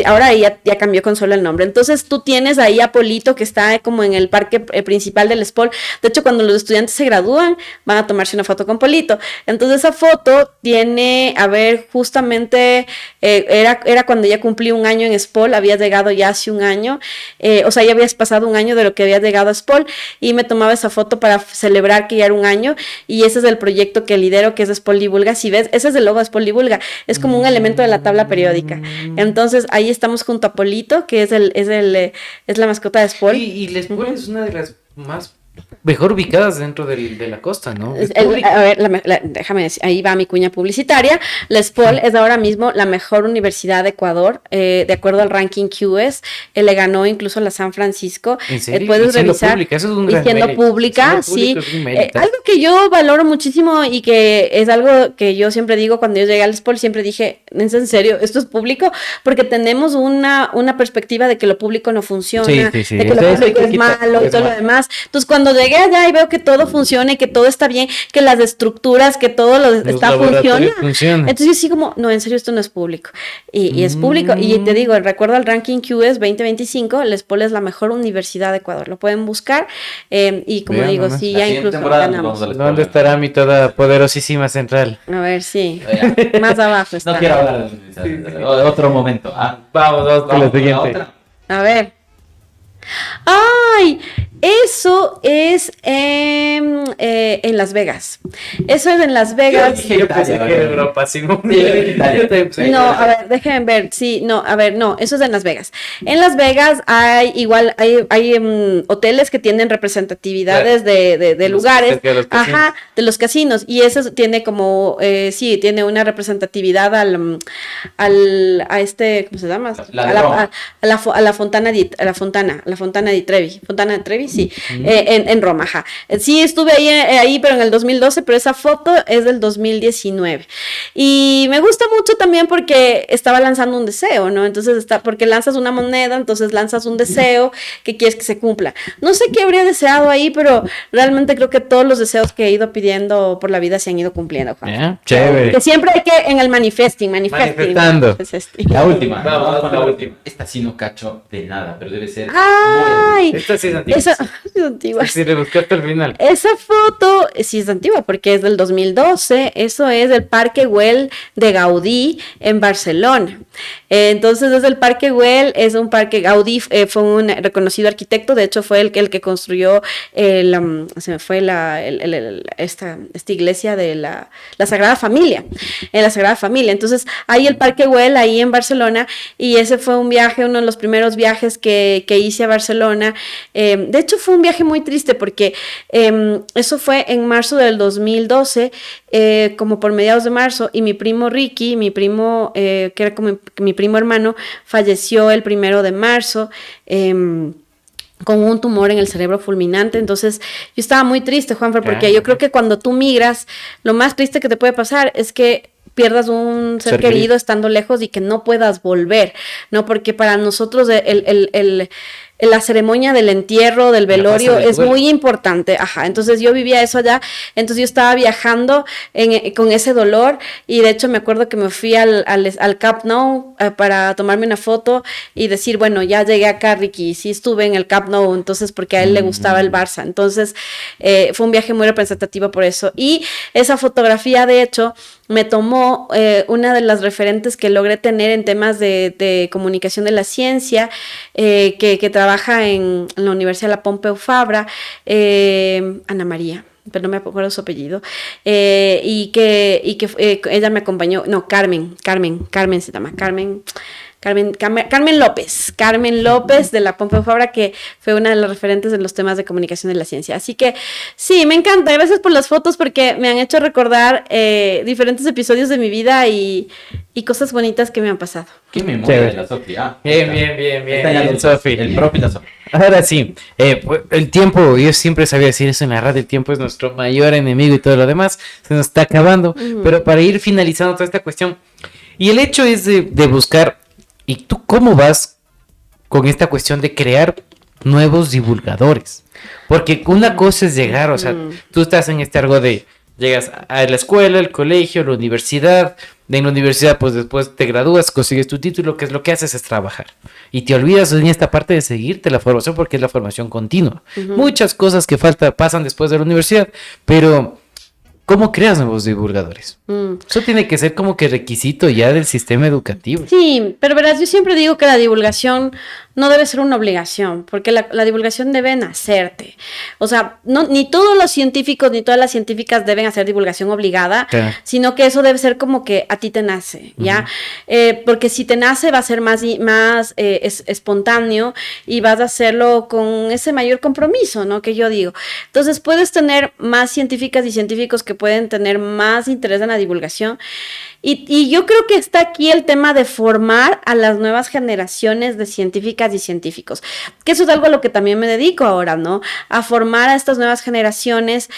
ahora ya cambió con solo el nombre. Entonces, tú tienes ahí a Polito que está como en el parque principal del SPOL. De hecho, cuando los estudiantes se gradúan, van a tomarse una foto con Polito. Entonces, esa foto tiene, a ver, justamente era cuando ya cumplí un año en SPOL, había llegado ya hace un año, o sea, ya habías pasado un año de lo que había llegado a SPOL y me tomaba esa foto para celebrar que ya era un año y ese es el proyecto que lidero, que es SPOL Divulga. Si ves, ese es el logo de SPOL Divulga, es como un elemento de la tabla periódica. Entonces, ahí estamos junto a Polito, que es la mascota de SPOL. Y Les Paul es una de las más mejor ubicadas dentro de la costa, ¿no? A ver, déjame decir, ahí va mi cuña publicitaria. La SPOL es ahora mismo la mejor universidad de Ecuador, de acuerdo al ranking QS. Le ganó incluso la San Francisco. ¿En serio? Puedes Y siendo revisar. pública, eso es un Y gran siendo mérito. pública, Siendo sí. público es un mérito. Algo que yo valoro muchísimo y que es algo que yo siempre digo cuando yo llegué al SPOL, siempre dije, ¿es en serio? ¿Esto es público? Porque tenemos una perspectiva de que lo público no funciona, Sí. de que lo Eso público hay es que quitar, malo y es todo lo malo. demás. Entonces, cuando llegué allá y veo que todo funciona y que todo está bien, que las estructuras, que todo Los está laboratorios funciona. funcionan. Entonces yo sí como, no, en serio, esto no es público. Y es público. Y te digo, recuerdo al ranking QS 2025, la SPOL es la mejor universidad de Ecuador. Lo pueden buscar. Y como Vean digo, nomás. sí, La ya siguiente incluso temporada nos ganamos. vamos a la ¿Dónde estará mi toda poderosísima central? A ver, sí. Ya. Más abajo está. No quiero hablar de otro momento. Vamos con la Vamos con siguiente. otra. A ver. ¡Ay! Eso es en Las Vegas. Eso es en Las Vegas. Yo pensé que era Europa, sí. No, a ver, déjenme ver. Sí, no, a ver, no, eso es en Las Vegas. En Las Vegas hay hoteles que tienen representatividad de Los- lugares, cerca de los casinos. ajá, de los casinos. Y eso tiene como, sí, tiene una representatividad a este, ¿cómo se llama? La de Roma. A la Fontana di Trevi. Fontana di Trevi, sí, en Roma, ajá. Sí, estuve ahí, pero en el 2012, pero esa foto es del 2019. Y me gusta mucho también porque estaba lanzando un deseo, ¿no? Entonces, porque lanzas una moneda, entonces lanzas un deseo que quieres que se cumpla. No sé qué habría deseado ahí, pero realmente creo que todos los deseos que he ido pidiendo por la vida se han ido cumpliendo, Juan. Ya, chévere. Que siempre hay que, en el manifesting. Manifestando. Manifesting. La última. Vamos Vamos con con la la última. Esta sí no cacho de nada, pero debe ser. ¡Ay! Esta sí es antigua. Eso, Es antigua. Sí, le buscaste al final. Esa foto sí es antigua porque es del 2012. Eso es del Parque Güell de Gaudí en Barcelona. Entonces, desde el Parque Güell es un parque. Gaudí fue un reconocido arquitecto. De hecho, fue el que construyó se me fue esta iglesia de la Sagrada Familia. En la Sagrada Familia. Entonces, hay el Parque Güell ahí en Barcelona. Y ese fue un viaje, uno de los primeros viajes que hice a Barcelona. De hecho, fue un viaje muy triste porque eso fue en marzo del 2012, como por mediados de marzo, y mi primo Ricky, mi primo, que era como mi primo hermano, falleció el 1 de marzo. Con un tumor en el cerebro fulminante. Entonces yo estaba muy triste, Juanfer, porque yo creo que cuando tú migras, lo más triste que te puede pasar es que pierdas un ser querido estando lejos y que no puedas volver, ¿no? Porque para nosotros la ceremonia del entierro, del velorio, es muy importante. Ajá, entonces yo vivía eso allá, entonces yo estaba viajando con ese dolor, y de hecho me acuerdo que me fui al Camp Nou para tomarme una foto y decir, bueno, ya llegué acá, Ricky, sí estuve en el Camp Nou, entonces porque a él le gustaba el Barça. Entonces fue un viaje muy representativo por eso. Y esa fotografía, de hecho, me tomó una de las referentes que logré tener en temas de comunicación de la ciencia, que trabaja en la Universidad de la Pompeu Fabra, Ana María, pero no me acuerdo su apellido, y que ella me acompañó, no, Carmen se llama, Carmen López de la Pompeu Fabra, que fue una de las referentes en los temas de comunicación de la ciencia. Así que sí, me encanta. Gracias por las fotos porque me han hecho recordar diferentes episodios de mi vida y cosas bonitas que me han pasado. Qué memoria de la Sofía. Bien, Sofi. El propio la Sofía. Ahora sí, el tiempo, yo siempre sabía decir eso en la radio, el tiempo es nuestro mayor enemigo y todo lo demás, se nos está acabando. Pero para ir finalizando toda esta cuestión, y el hecho es de buscar. ¿Y tú cómo vas con esta cuestión de crear nuevos divulgadores? Porque una cosa es llegar, o sea, tú estás en este algo de, llegas a la escuela, el colegio, la universidad, en la universidad pues después te gradúas, consigues tu título, que es lo que haces es trabajar. Y te olvidas en esta parte de seguirte la formación porque es la formación continua. Muchas cosas que pasan después de la universidad, pero ¿cómo creas nuevos divulgadores? Eso tiene que ser como que requisito ya del sistema educativo. Sí, pero verás, yo siempre digo que la divulgación no debe ser una obligación, porque la divulgación debe nacerte. O sea, ni todos los científicos ni todas las científicas deben hacer divulgación obligada, sino que eso debe ser como que a ti te nace, ¿ya? Porque si te nace va a ser más espontáneo y vas a hacerlo con ese mayor compromiso, ¿no? Que yo digo. Entonces puedes tener más científicas y científicos que pueden tener más interés en la divulgación. Y yo creo que está aquí el tema de formar a las nuevas generaciones de científicas y científicos, que eso es algo a lo que también me dedico ahora, ¿no? A formar a estas nuevas generaciones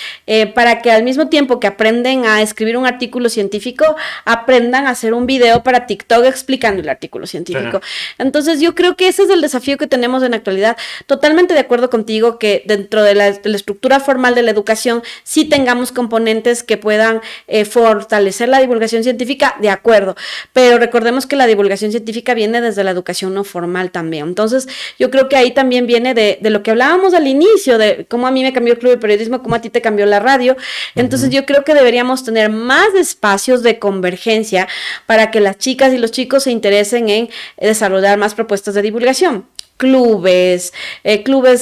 para que al mismo tiempo que aprenden a escribir un artículo científico, aprendan a hacer un video para TikTok explicando el artículo científico. Entonces yo creo que ese es el desafío que tenemos en la actualidad. Totalmente de acuerdo contigo que dentro de la estructura formal de la educación sí tengamos componentes que puedan fortalecer la divulgación científica, de acuerdo, pero recordemos que la divulgación científica viene desde la educación no formal también. Entonces yo creo que ahí también viene de lo que hablábamos al inicio, de cómo a mí me cambió el club de periodismo, cómo a ti te cambió la radio. Entonces yo creo que deberíamos tener más espacios de convergencia para que las chicas y los chicos se interesen en desarrollar más propuestas de divulgación. Clubes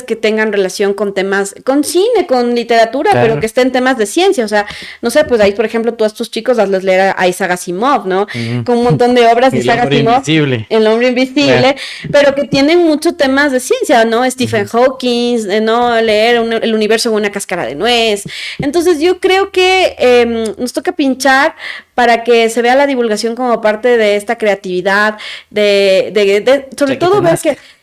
que tengan relación con temas, con cine, con literatura, pero que estén temas de ciencia. O sea, no sé, pues ahí, por ejemplo, tú a tus chicos hazles leer a Isaac Asimov, ¿no? Con un montón de obras de Isaac Asimov. El hombre invisible, pero que tienen muchos temas de ciencia, ¿no? Stephen Hawking, ¿no? Leer el universo en una cáscara de nuez. Entonces yo creo que nos toca pinchar para que se vea la divulgación como parte de esta creatividad, sobre todo ver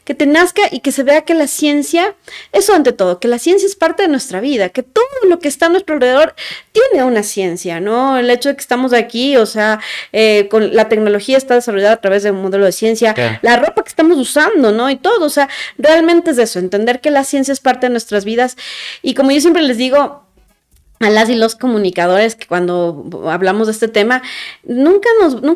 que te nazca y que se vea que la ciencia, eso ante todo, que la ciencia es parte de nuestra vida, que todo lo que está a nuestro alrededor tiene una ciencia, ¿no? El hecho de que estamos aquí, o sea, con la tecnología está desarrollada a través de un modelo de ciencia, la ropa que estamos usando, ¿no? Y todo, o sea, realmente es eso, entender que la ciencia es parte de nuestras vidas y como yo siempre les digo, a las y los comunicadores que cuando hablamos de este tema, nunca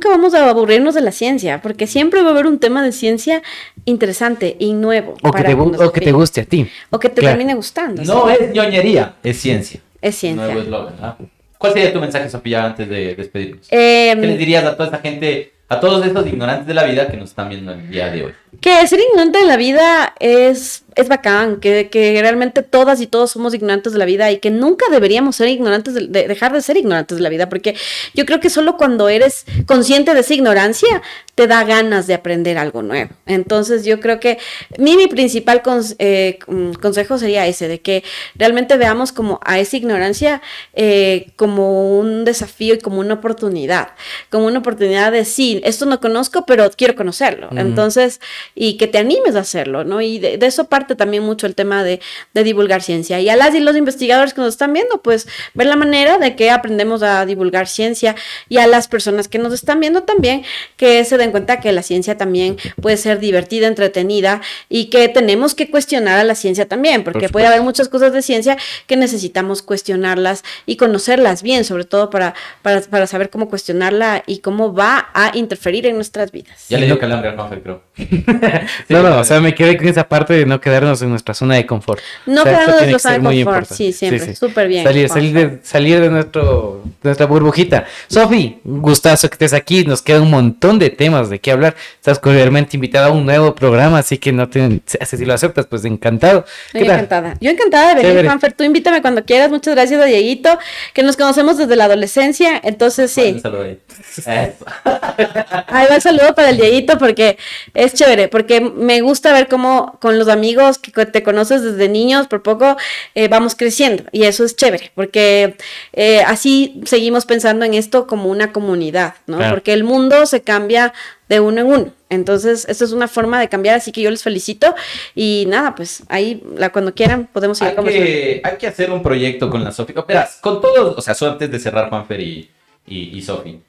vamos a aburrirnos de la ciencia, porque siempre va a haber un tema de ciencia interesante y nuevo. O que te guste a ti. O que te termine gustando. No es ñoñería, es ciencia. Es ciencia. Nuevo eslogan, ¿ah? ¿Cuál sería tu mensaje, Sofía, antes de despedirnos? ¿Qué les dirías a toda esta gente, a todos estos ignorantes de la vida que nos están viendo el día de hoy? Que ser ignorante de la vida es bacán, que realmente todas y todos somos ignorantes de la vida y que nunca deberíamos ser ignorantes, dejar de ser ignorantes de la vida, porque yo creo que solo cuando eres consciente de esa ignorancia te da ganas de aprender algo nuevo. Entonces yo creo que mi principal consejo sería ese, de que realmente veamos como a esa ignorancia como un desafío y como una oportunidad de sí, esto no conozco, pero quiero conocerlo. Entonces, y que te animes a hacerlo, ¿no? Y de eso parte también mucho el tema de divulgar ciencia. Y a las y los investigadores que nos están viendo, pues ver la manera de que aprendemos a divulgar ciencia, y a las personas que nos están viendo también, que se den cuenta que la ciencia también puede ser divertida, entretenida, y que tenemos que cuestionar a la ciencia también, porque puede haber muchas cosas de ciencia que necesitamos cuestionarlas y conocerlas bien, sobre todo para saber cómo cuestionarla y cómo va a interferir en nuestras vidas. Ya le dio calambre al Juanfer, creo. No, o sea, me quedé con esa parte de no quedarnos en nuestra zona de confort. No o sea, quedarnos en nuestra nuestra zona de confort, sí, siempre, súper bien. Salir de nuestra burbujita. Sofi, un gustazo que estés aquí, nos queda un montón de temas de qué hablar. Estás cordialmente invitada a un nuevo programa, así que si lo aceptas, pues encantado. Encantada. Yo encantada de venir, Juanfer, tú invítame cuando quieras. Muchas gracias a Dieguito, que nos conocemos desde la adolescencia, entonces sí. Un saludo ahí. Ahí va el saludo para el Dieguito, porque es chévere, porque me gusta ver cómo con los amigos que te conoces desde niños, por poco vamos creciendo, y eso es chévere, porque así seguimos pensando en esto como una comunidad, ¿no? Claro. Porque el mundo se cambia de uno en uno. Entonces, esto es una forma de cambiar, así que yo les felicito. Y nada, pues ahí, cuando quieran, podemos ir conversando. Hay que hacer un proyecto con la Sofi. Verás, con todos, o sea, antes de cerrar, Juanfer y Sofi,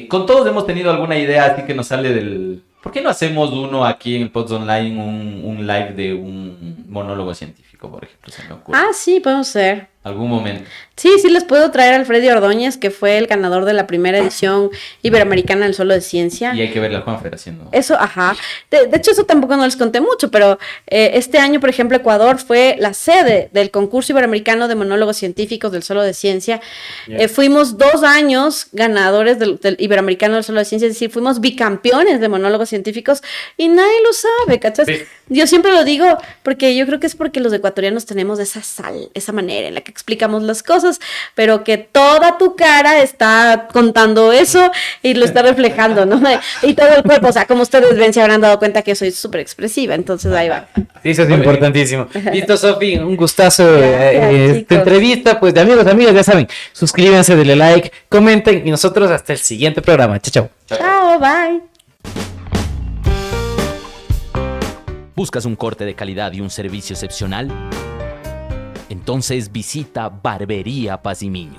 con todos hemos tenido alguna idea así que nos sale del... ¿Por qué no hacemos uno aquí en el Pods Online, un live de un monólogo científico, por ejemplo? Se me ocurre. Ah, sí, podemos hacer. Algún momento. Sí, les puedo traer a Alfredo Ordóñez, que fue el ganador de la primera edición iberoamericana del Solo de Ciencia. Y hay que verle a Juanfer haciendo... Eso, ajá. De hecho, eso tampoco no les conté mucho, pero este año, por ejemplo, Ecuador fue la sede del concurso iberoamericano de monólogos científicos del Solo de Ciencia. Yeah. Fuimos 2 años ganadores del iberoamericano del Solo de Ciencia, es decir, fuimos bicampeones de monólogos científicos y nadie lo sabe, ¿cachas? Sí. Yo siempre lo digo porque yo creo que es porque los ecuatorianos tenemos esa sal, esa manera en la que explicamos las cosas, pero que toda tu cara está contando eso y lo está reflejando, ¿no? Y todo el cuerpo, o sea, como ustedes ven, se habrán dado cuenta que soy súper expresiva, entonces ahí va. Sí, eso es importantísimo. Listo, Sofi, un gustazo esta entrevista, pues de amigos, amigas, ya saben, suscríbanse, denle like, comenten y nosotros hasta el siguiente programa. Chao, chao. Chao, bye. ¿Buscas un corte de calidad y un servicio excepcional? Entonces visita Barbería Pazimiño.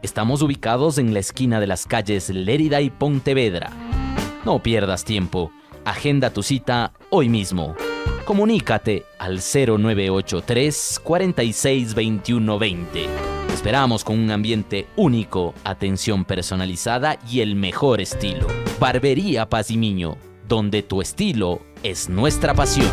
Estamos ubicados en la esquina de las calles Lérida y Pontevedra. No pierdas tiempo. Agenda tu cita hoy mismo. Comunícate al 0983 46 21 20. Te esperamos con un ambiente único, atención personalizada y el mejor estilo. Barbería Pazimiño, donde tu estilo es nuestra pasión.